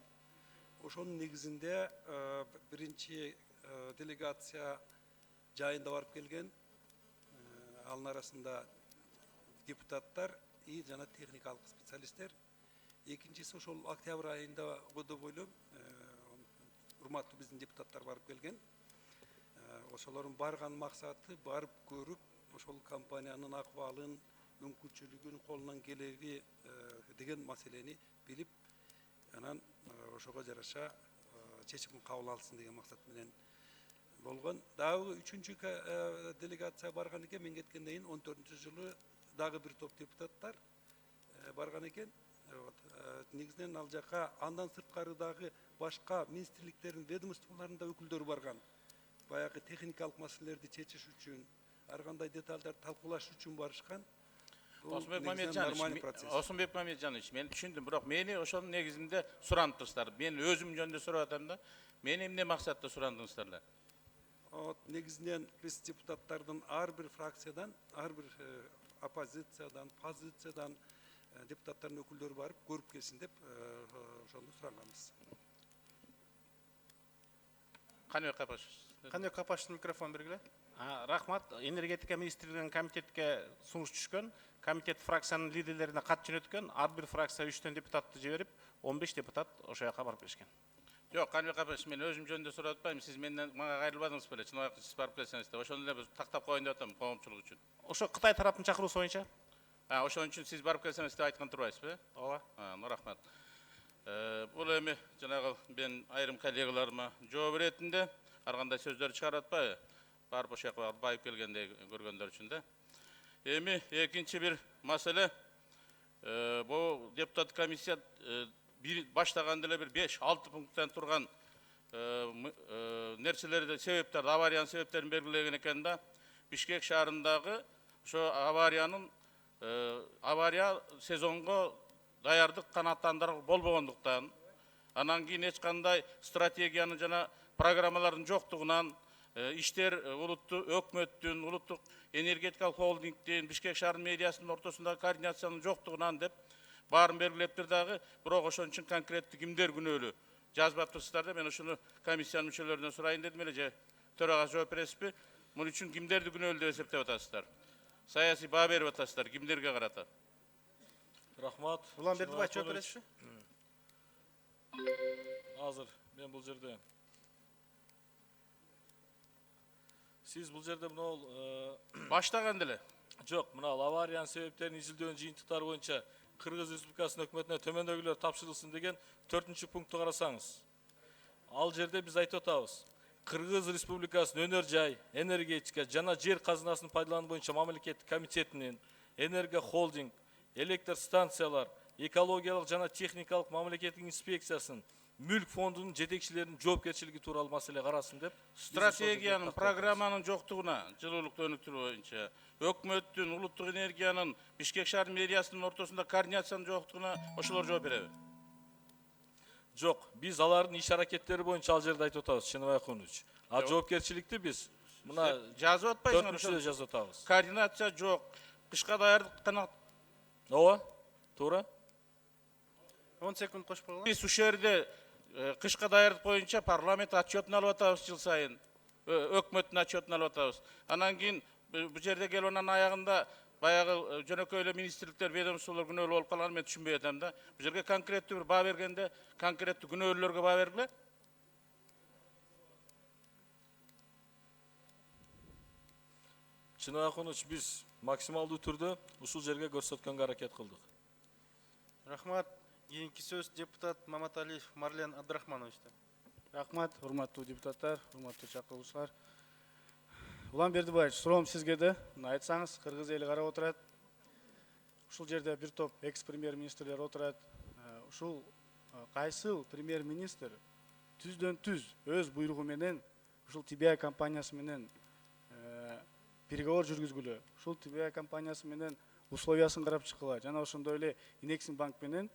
Ошонун негизинде биринчи делегация жайында барып келген, алын арасында депутаттар и жана техникалык специалисттер. Экинчиси ошол октябрь айында деп ойлойм, урматтуу биздин депутаттар барып келген. Ошолордун барган максаты барып көрүп, ошол компаниянын акыбалын, мүмкүнчүлүгүн, колунан келеби деген маселени билип, анан ошого жараша чечим кабыл алсын деген максат менен болгон. Дагы үчүнчү делегация барган экен, мен кеткенден кийин 14-жылы дагы бир топ депутаттар барган экен. Негизинен ал жака андан сырткары дагы башка министрликтердин ведомстволорунда өкүлдөрү барган. Баягы техникалык маселелерди чечиш үчүн, ар кандай деталдарды талкуулаш үчүн барышкан. Осмонбек Мамеджанович, мен түшүндүм, бирок мени ошонун негизинде сурандыңыздар. Мен өзүм жөнүндө сурап атам да. Мени эмне максатта сурандыңыздар эле? Негизинен биз депутаттардын ар бир фракциядан, ар бир оппозициядан, позициядан депутаттардын өкүлдөрү барып көрүп келсин деп ошону сураганбыз. Каныбек Капашевич микрофон бергиле. Рахмат. Энергетика министрлігінің комитетке сунуш түшкөн. Комитет фракциянын лидерлерине кат жөнөткөн. Ар бир фракция 3 депутатты жиберип, 15 депутат ошо жака барып келишкен. Жоқ, Каныбек апай, мен өзім жөнінде сұрап атпаймын. Сіз менден мага кайрылбадыңыз беле? Чыныбек сіз барып келсеңиз деп. Ошону эле биз тактап коеюн деп атам, коомчулук үчүн. Ошо Кытай тараптын чакыруусу боюнча. Ошон үчүн сиз барып келсеңиз деп айткан турбайсызбы? Ооба. Рахмат. Бул эми жанагы мен айрым коллегаларыма жооп беретинде ар кандай сөздөр чыгарып атпайбы? Барып ошол жака байып келгендей көргөндөр үчүн да. Эми экинчи бир маселе, бул депутат комиссия баштаганда эле бир 5-6 пункттан турган нерселерди, себептерди, авариянын себептерин белгилеген экен да. Бишкек шаарындагы ошо авария сезонго даярдык канааттандыруу болбогондуктан, анан кийин эч кандай стратегиянын жана программалардын жоктугунан, иштер өкмөттүн, улуттук энергетикалык холдингдин, Бишкек шаарынын медиасынын ортосундагы координациянын жоктугунан деп баарын белгилептир дагы, бирок ошон үчүн конкреттүү кимдер күнөөлүү жазбаптырсыздар да. Мен ошону комиссиянын мүчөлөрүнөн сурайын дедим эле, же төрага жооп бересизби? Мун үчүн кимдерди күнөөлүү деп эсептеп атасыздар? Саясий баа берип атасыздар, кимдерге карата? Рахмат. Улан Бердибаев жооп бересизби? Азыр мен бул жерде. Сиз бул жерде мынау баштаган деле. Жок, мынау авариянын себептерин изилдөөнүн жыйынтыктары боюнча Кыргыз Республикасынын өкмөтүнө төмөндөгүлөр тапшырылсын деген 4-пункту карасаңыз. Ал жерде биз айтып атабыз. Кыргыз Республикасынын өнөр жай, энергетика жана жер казынасын пайдалануу боюнча мамлекеттик комитетинин, энерго холдинг, электр станциялар, экологиялык жана техникалык мамлекеттик инспекциясынын, мүлк фондунун жетекчилеринин жоопкерчилиги тууралуу маселе карасын деп. Стратегиянын, программанын жоктугуна, жылуулукту өнүктүрүү боюнча, өкмөттүн, улуттук энергиянын, Бишкек шаар мэриясынын ортосунда координациянын жоктугуна ошолор жооп береби? Жок, биз алардын иш аракеттери боюнча ал жерде айтып атабыз, Чыныбек Акунович. А жоопкерчиликти биз мына жазып атпайсыңар ошол жазып атабыз. Координация жок, кышка даярдык канат. Ооба, туура. 10 секунд кошуп койгула. Биз ушул жерде кышка даярдык боюнча парламент отчетун алып атабыз жыл сайын. Өкмөттүн отчетун алып атабыз. Анан кийин бул жерде келип анан аягында баягы жөнөкөй эле министрликтер, ведомстволор күнөөлүү болуп калганын мен түшүнбөй атам да. Бул жерге конкреттүү бир баа бергенде, конкреттүү күнөөлөргө баа бергиле. Чыныбек Акунович, биз максималдуу түрдө ушул жерге көрсөткөнгө аракет кылдык. Рахмат. Кийинки сөз депутат Маматалиев Марлен Абдрахмановичтен. Рахмат, урматтуу депутаттар, урматтуу чакырылуучулар. Улан Бердибаевич, суроом сизге да. Айтсаңыз, кыргыз эли карап отурат. Ушул жерде бир топ экс-премьер-министрлер отурат. Ушул кайсыл премьер-министр түздөн-түз өз буйругу менен ушул TBI компаниясы менен переговор жүргүзгүлө. Ушул TBI компаниясы менен условиясын карап чыккыла. Жана ошондой эле Инексим банк менен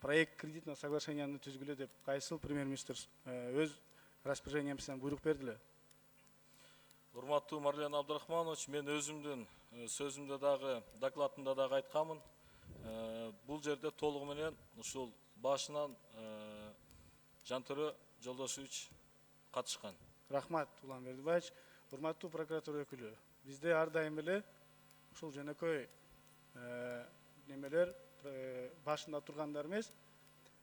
проект кредитного соглашенияны түзгүлө деп кайсыл премьер-министр өз распоряжениесинен буйрук бердиле? Урматтуу Марлен Абдрахманович, мен өзүмдүн сөзүмдө дагы, докладымда дагы айтканмын. Бул жерде толугу менен ушул башынан Жантөрө Жолдошевич катышкан. Рахмат, Улан Бердибаевич. Урматтуу прокуратура өкүлү, бизде ар дайым эле ушул жөнөкөй немелер башында тургандар эмес,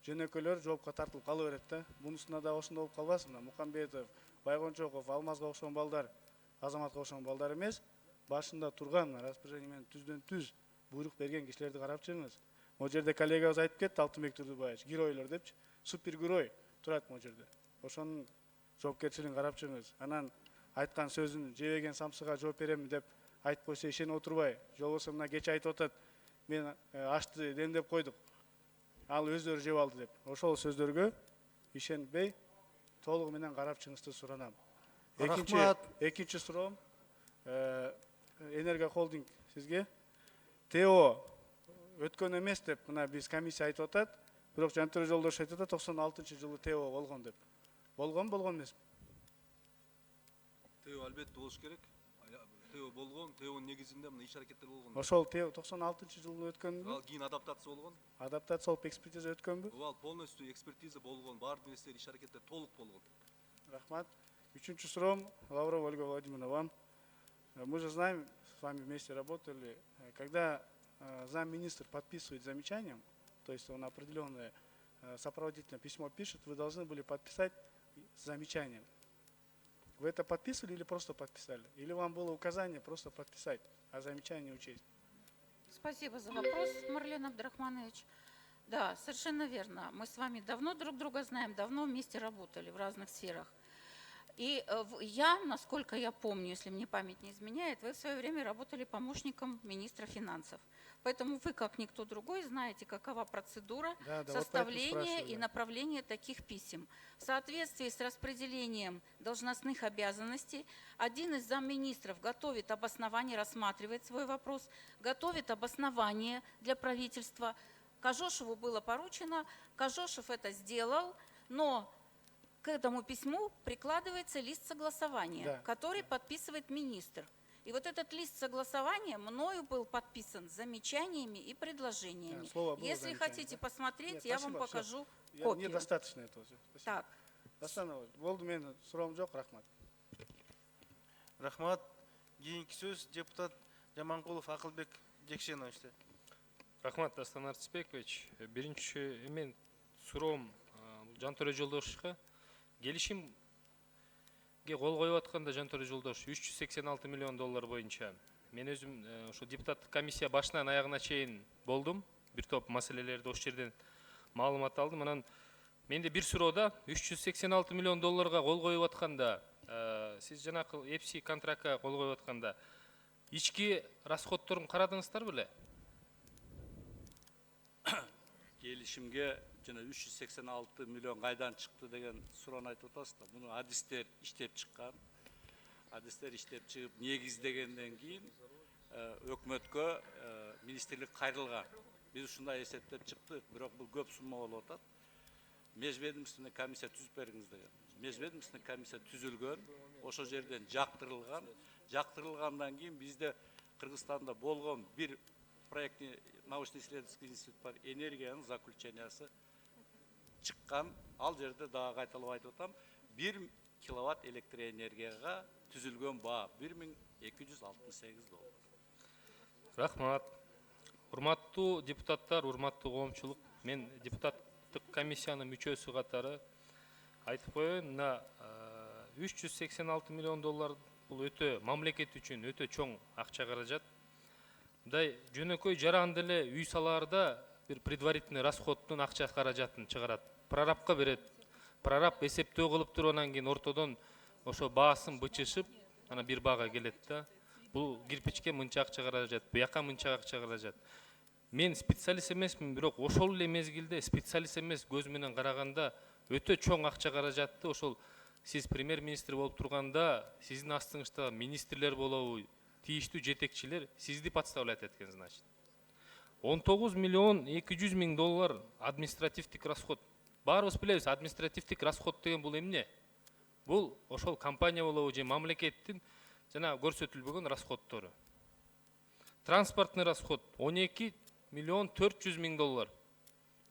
жөнөкөйлөр жоопко тартылып кала берет да. Мунусуна да ошондой болуп калбасын. Мукамбетов, Байгончоков, Алмазга окшогон балдар, Азаматка окшогон балдар эмес, башында турган распоряжение менен түздөн-түз буйрук берген кишилерди карап чыгыңыз. Могу жерде коллегабыз айтып кетти, Алтынбек Турдубаевич, геройлор депчи, супергерой турат могу жерде. Ошонун жоопкерчилигин карап чыгыңыз. Анан айткан сөзүн жебеген самсыга жооп берем деп айтып койсо ишенип отурбай, жолбосо мына кече айтып атат, мен ашты демдеп койдук, ал өздөрү жеп алды деп. Ошол сөздөргө ишенбей толугу менен карап чыгышты суранам. Экинчи суроом, Энерго холдинг сизге. ТО өткөн эмес деп мына биз комиссия айтып атат, бирок Жантөрө Жолдошев айтып атат 96-жылы ТО болгон деп. Болгон эмеспи? ТО албетте болуш керек. ТО болгон, ТОнун негизинде мына иш аракеттер болгон. Ошол ТО 96-жылы өткөнбү? Ал кийин адаптация болгон. Адаптация болуп экспертиза өткөнбү? Ал полностью экспертиза болгон, баардык нерселер иш аракеттер толук болгон. Рахмат. Үчүнчү суроом Лаврова Ольга Владимировна вам. Мы же знаем, с вами вместе работали, когда замминистр подписывает замечанием, то есть он определенное сопроводительное письмо пишет, вы должны были подписать с замечанием. Вы это подписывали или просто подписали? Или вам было указание просто подписать, а замечание учесть? Спасибо за вопрос, Марлен Абдрахманович. Да, совершенно верно. Мы с вами давно друг друга знаем, давно вместе работали в разных сферах. И я, насколько я помню, если мне память не изменяет, вы в свое время работали помощником министра финансов. Поэтому вы, как никто другой, знаете, какова процедура составления и направления таких писем. В соответствии с распределением должностных обязанностей, один из замминистров готовит обоснование, рассматривает свой вопрос, готовит обоснование для правительства. Кожошеву было поручено, Кожошев это сделал, но к этому письму прикладывается лист согласования, который подписывает министр. И вот этот лист согласования мною был подписан с замечаниями и предложениями. Если хотите посмотреть, я вам покажу копию. Недостаточно этого. Так. Болды, мен сұрауым жоқ, рахмат. Рахмат. Кейінгі сөз депутат Жаманқұлов Ақылбек Жексеновичте. Рахмат, Дастан Артысбекович. Биринчи мен суроом Жантөре Жолдошовго келишимге кол коюп атканда Жантөре Жолдош 386 миллион доллар боюнча мен өзүм ошо депутаттык комиссия башынан аягына чейин болдум. Бир топ маселелерди ошол жерден маалымат алдым. Анан менде бир суроода 386 миллион долларга кол коюп атканда сиз жанакы EPSI контрактка кол коюп атканда ички расходторун карадыңыздар беле? Келишимге жана 386 миллион кайдан чыкты деген суроону айтып атасыздар. Муну адистер иштеп чыккан. Адистер иштеп чыгып негиздегенден кийин өкмөткө министрлик кайрылган. Биз ушундай эсептеп чыктык, бирок бул көп сумма болуп атат. Межведомственный комиссия түзүп бериңиз деген. Межведомственный комиссия түзүлгөн, ошол жерден жактырылган. Жактырылгандан кийин бизде Кыргызстанда болгон бир проектный научно-исследовательский институт бар, энергиянын заключениясы чыккан. Ал жерде дагы кайталап айтып атам, 1 киловатт электроэнергияга түзүлгөн баа 1268 доллар. Рахмат. Урматтуу депутаттар, урматтуу коомчулук, мен депутаттык комиссиянын мүчөсү катары айтып коеюн, мына 386 миллион доллар бул өтө мамлекет үчүн өтө чоң акча каражат. Мындай жөнөкөй жаранды эле үй салаарда бир предварительный расходтун акча каражатын чыгарат. Прорабка берет. Прораб эсептөө кылып туруп анан кийин ортодон ошо баасын бычышып, ана бир баага келет да. Бул кирпичке мынча акча каражат, буяка мынча акча каражат. Мен специалист эмесмин, бирок ошол эле мезгилде специалист эмес көз менен караганда өтө чоң акча каражатты ошол сиз премьер-министр болуп турганда, сиздин астыңызда министрлер болобу, тийиштүү жетекчилер сизди подставлять эткен, значит. 19 миллион 200 миң доллар административдик расход. Баарыбыз билебиз, административдик расход деген бул эмне? Бул ошол компания болобу же мамлекеттин жана көрсөтүлбөгөн расходтору. Транспортный расход 12 миллион 400 миң доллар.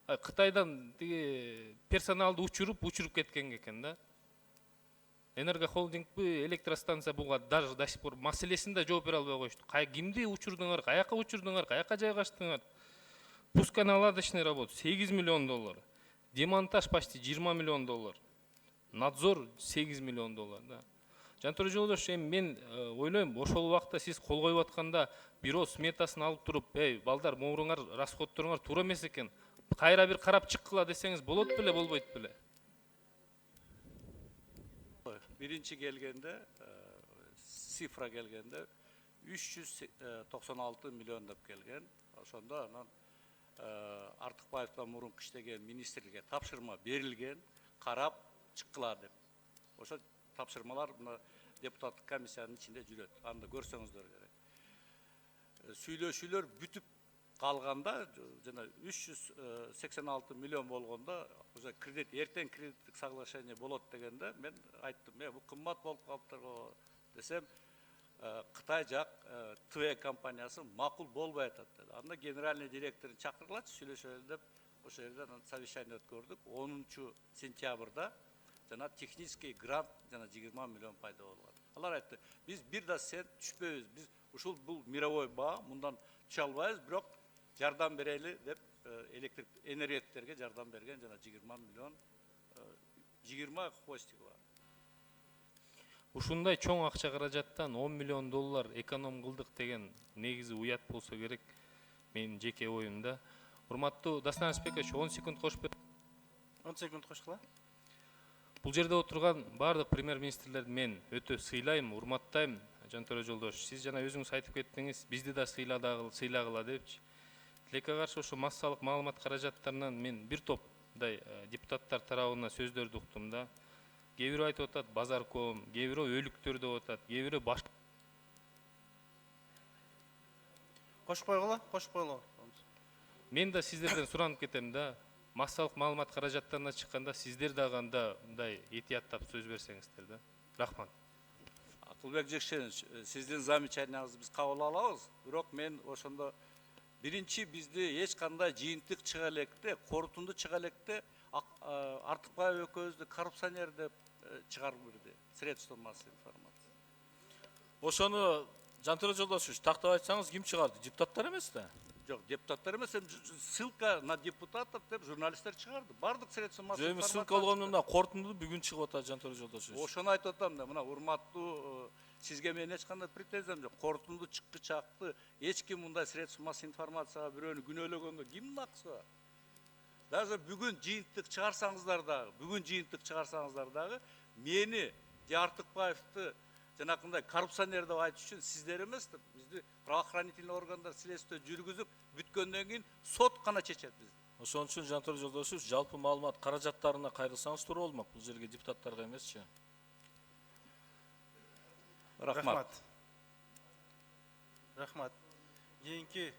Кытайдан персоналды учуруп кеткен экен да. Энергохолдинг электростанция буга даже до сих пор маселесин да жооп бере албай коюшту. Кимди учурдуңар, каяка жайгаштыңар? Пусконаладочный работа 8 миллион доллар. Демонтаж почти 20 миллион доллар. Надзор 8 миллион доллар. Да. Жантөре Жолдош, мен ойлойм, ошол убакта сиз кол коюп атканда бюро сметасын алып туруп, балдар, моңуруңар расходторуңар туура эмес экен. Кайра бир карап чыккыла десеңиз болот беле, болбойт беле? Биринчи келгенде, цифра келгенде 396 миллион деп келген. Ошондо анан Артыкбаевден мурунку иштеген министрликке тапшырма берилген, карап чыккыла деп. Ошо тапшырмалар депутаттык комиссиянын ичинде жүрөт. Анда көрсөңүздөр керек. Сүйлөшүүлөр бүтүп калганда жана 386 миллион болгондо уже кредит, эртең кредиттик соглашение болот дегенде мен айттым, бул кымбат болуп калыптыр го десем, Кытай жак ТВ компаниясы макул болбой атат деди. Анда генеральный директорун чакыргылачы сүйлөшөлү деп ошол жерден совещание өткөрдүк. 10 сентябрда жана технический грант жана 20 миллион пайда болгон. Алар айтты, biz bir da sent түшпөйбүз. Biz ушул бул мировой баа, мындан түшө албайбыз, бирок жардам берели деп электр энергетиктерге жардам берген жана 20 миллион 20 хвостик бар. Ушундай чоң акча каражаттан 10 миллион доллар эконом кылдык деген негизи уят болсо керек. Менин жеке оюмда. Урматтуу Дастан Аспекович, 10 секунд кошуп бер. 10 секунд кошкула. Бул жерде отурган бардык премьер-министрлерди мен өтө сыйлайм, урматтайм. Жантөре Жолдош, сиз жана өзүңүз айтып кеттиңиз, бизди да сыйлагыла депчи. Тилекке каршы ошо массалык маалымат каражаттарынан мен бир топдай депутаттар тарабынан сөздөрдү уктум да. Кээ бири айтып атат базар ком, кээ бири өлүктөр деп атат, кээ бири башка. Кошуп койгула. Мен да сиздерден суранып кетем да. Массалык маалымат каражаттарына чыкканда сиздер дагы мындай этияттап сөз берсеңиздер да. Рахмат. Акылбек Жекшенович, сиздин замечанияңызды биз кабыл алабыз. Бирок мен ошондо биринчи бизди эч кандай жыйынтык чыга электе, корутунду чыга электе Артыкбаев экөөбүздү коррупционер деп чыгарып берди. Средства массовой информации. Ошону Жантөре Жолдошевич тактап айтсаңыз ким чыгарды? Депутаттар эмес да? Жок, депутаттар эмес, ссылка на депутатов деп журналисттер чыгарды. Бардык средства массовой информации. Ссылка болгондо корутунду бүгүн чыгып атат Жантөре Жолдошевич. Ошону айтып атам да, мына урматтуу сизге менин эч кандай претензиям жок. Корутунду чыккычакты эч ким мындай средства массовой информацияга бирөөнү күнөөлөгөнгө кимдин акысы бар? Даже бүгүн жыйынтык чыгарсаңыздар дагы, мени же Артыкбаевди жанакындай коррупционер деп айтыш үчүн сиздер эмес, бизди правоохранительный органдар следствие жүргүзүп бүткөндөн кийин сот гана чечет бизди. Ошон үчүн Жантөре Жолдошевич жалпы маалымат каражаттарына кайрылсаңыз туура болмок. Бул жерге депутаттарга эмесчи. Рахмат. Рахмат. Кийинки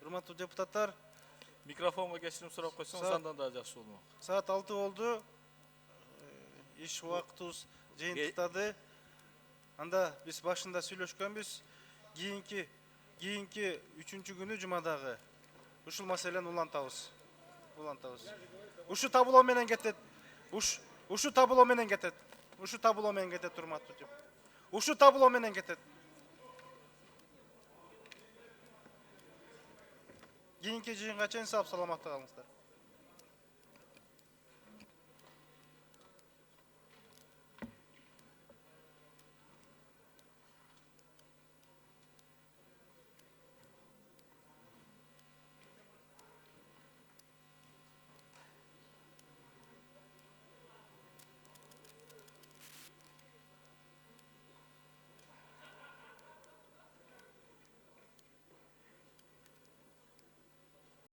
урматтуу депутаттар, Микрофонго кечирим сурап койсоңуз андан да жакшы болмок. Саат 6 болду. Иш убактыбыз жыйынтыктады. Анда биз башында сүйлөшкөнбүз. Кийинки 3-чү күнү жумадагы ушул маселени улантабыз. Ушу табылоо менен кетет. Ушу табылоо менен кетет. Урматтуу деп. Ушу табылоо менен кетет. Кийинки жыйынга чейин сау саламатта калыңыздар.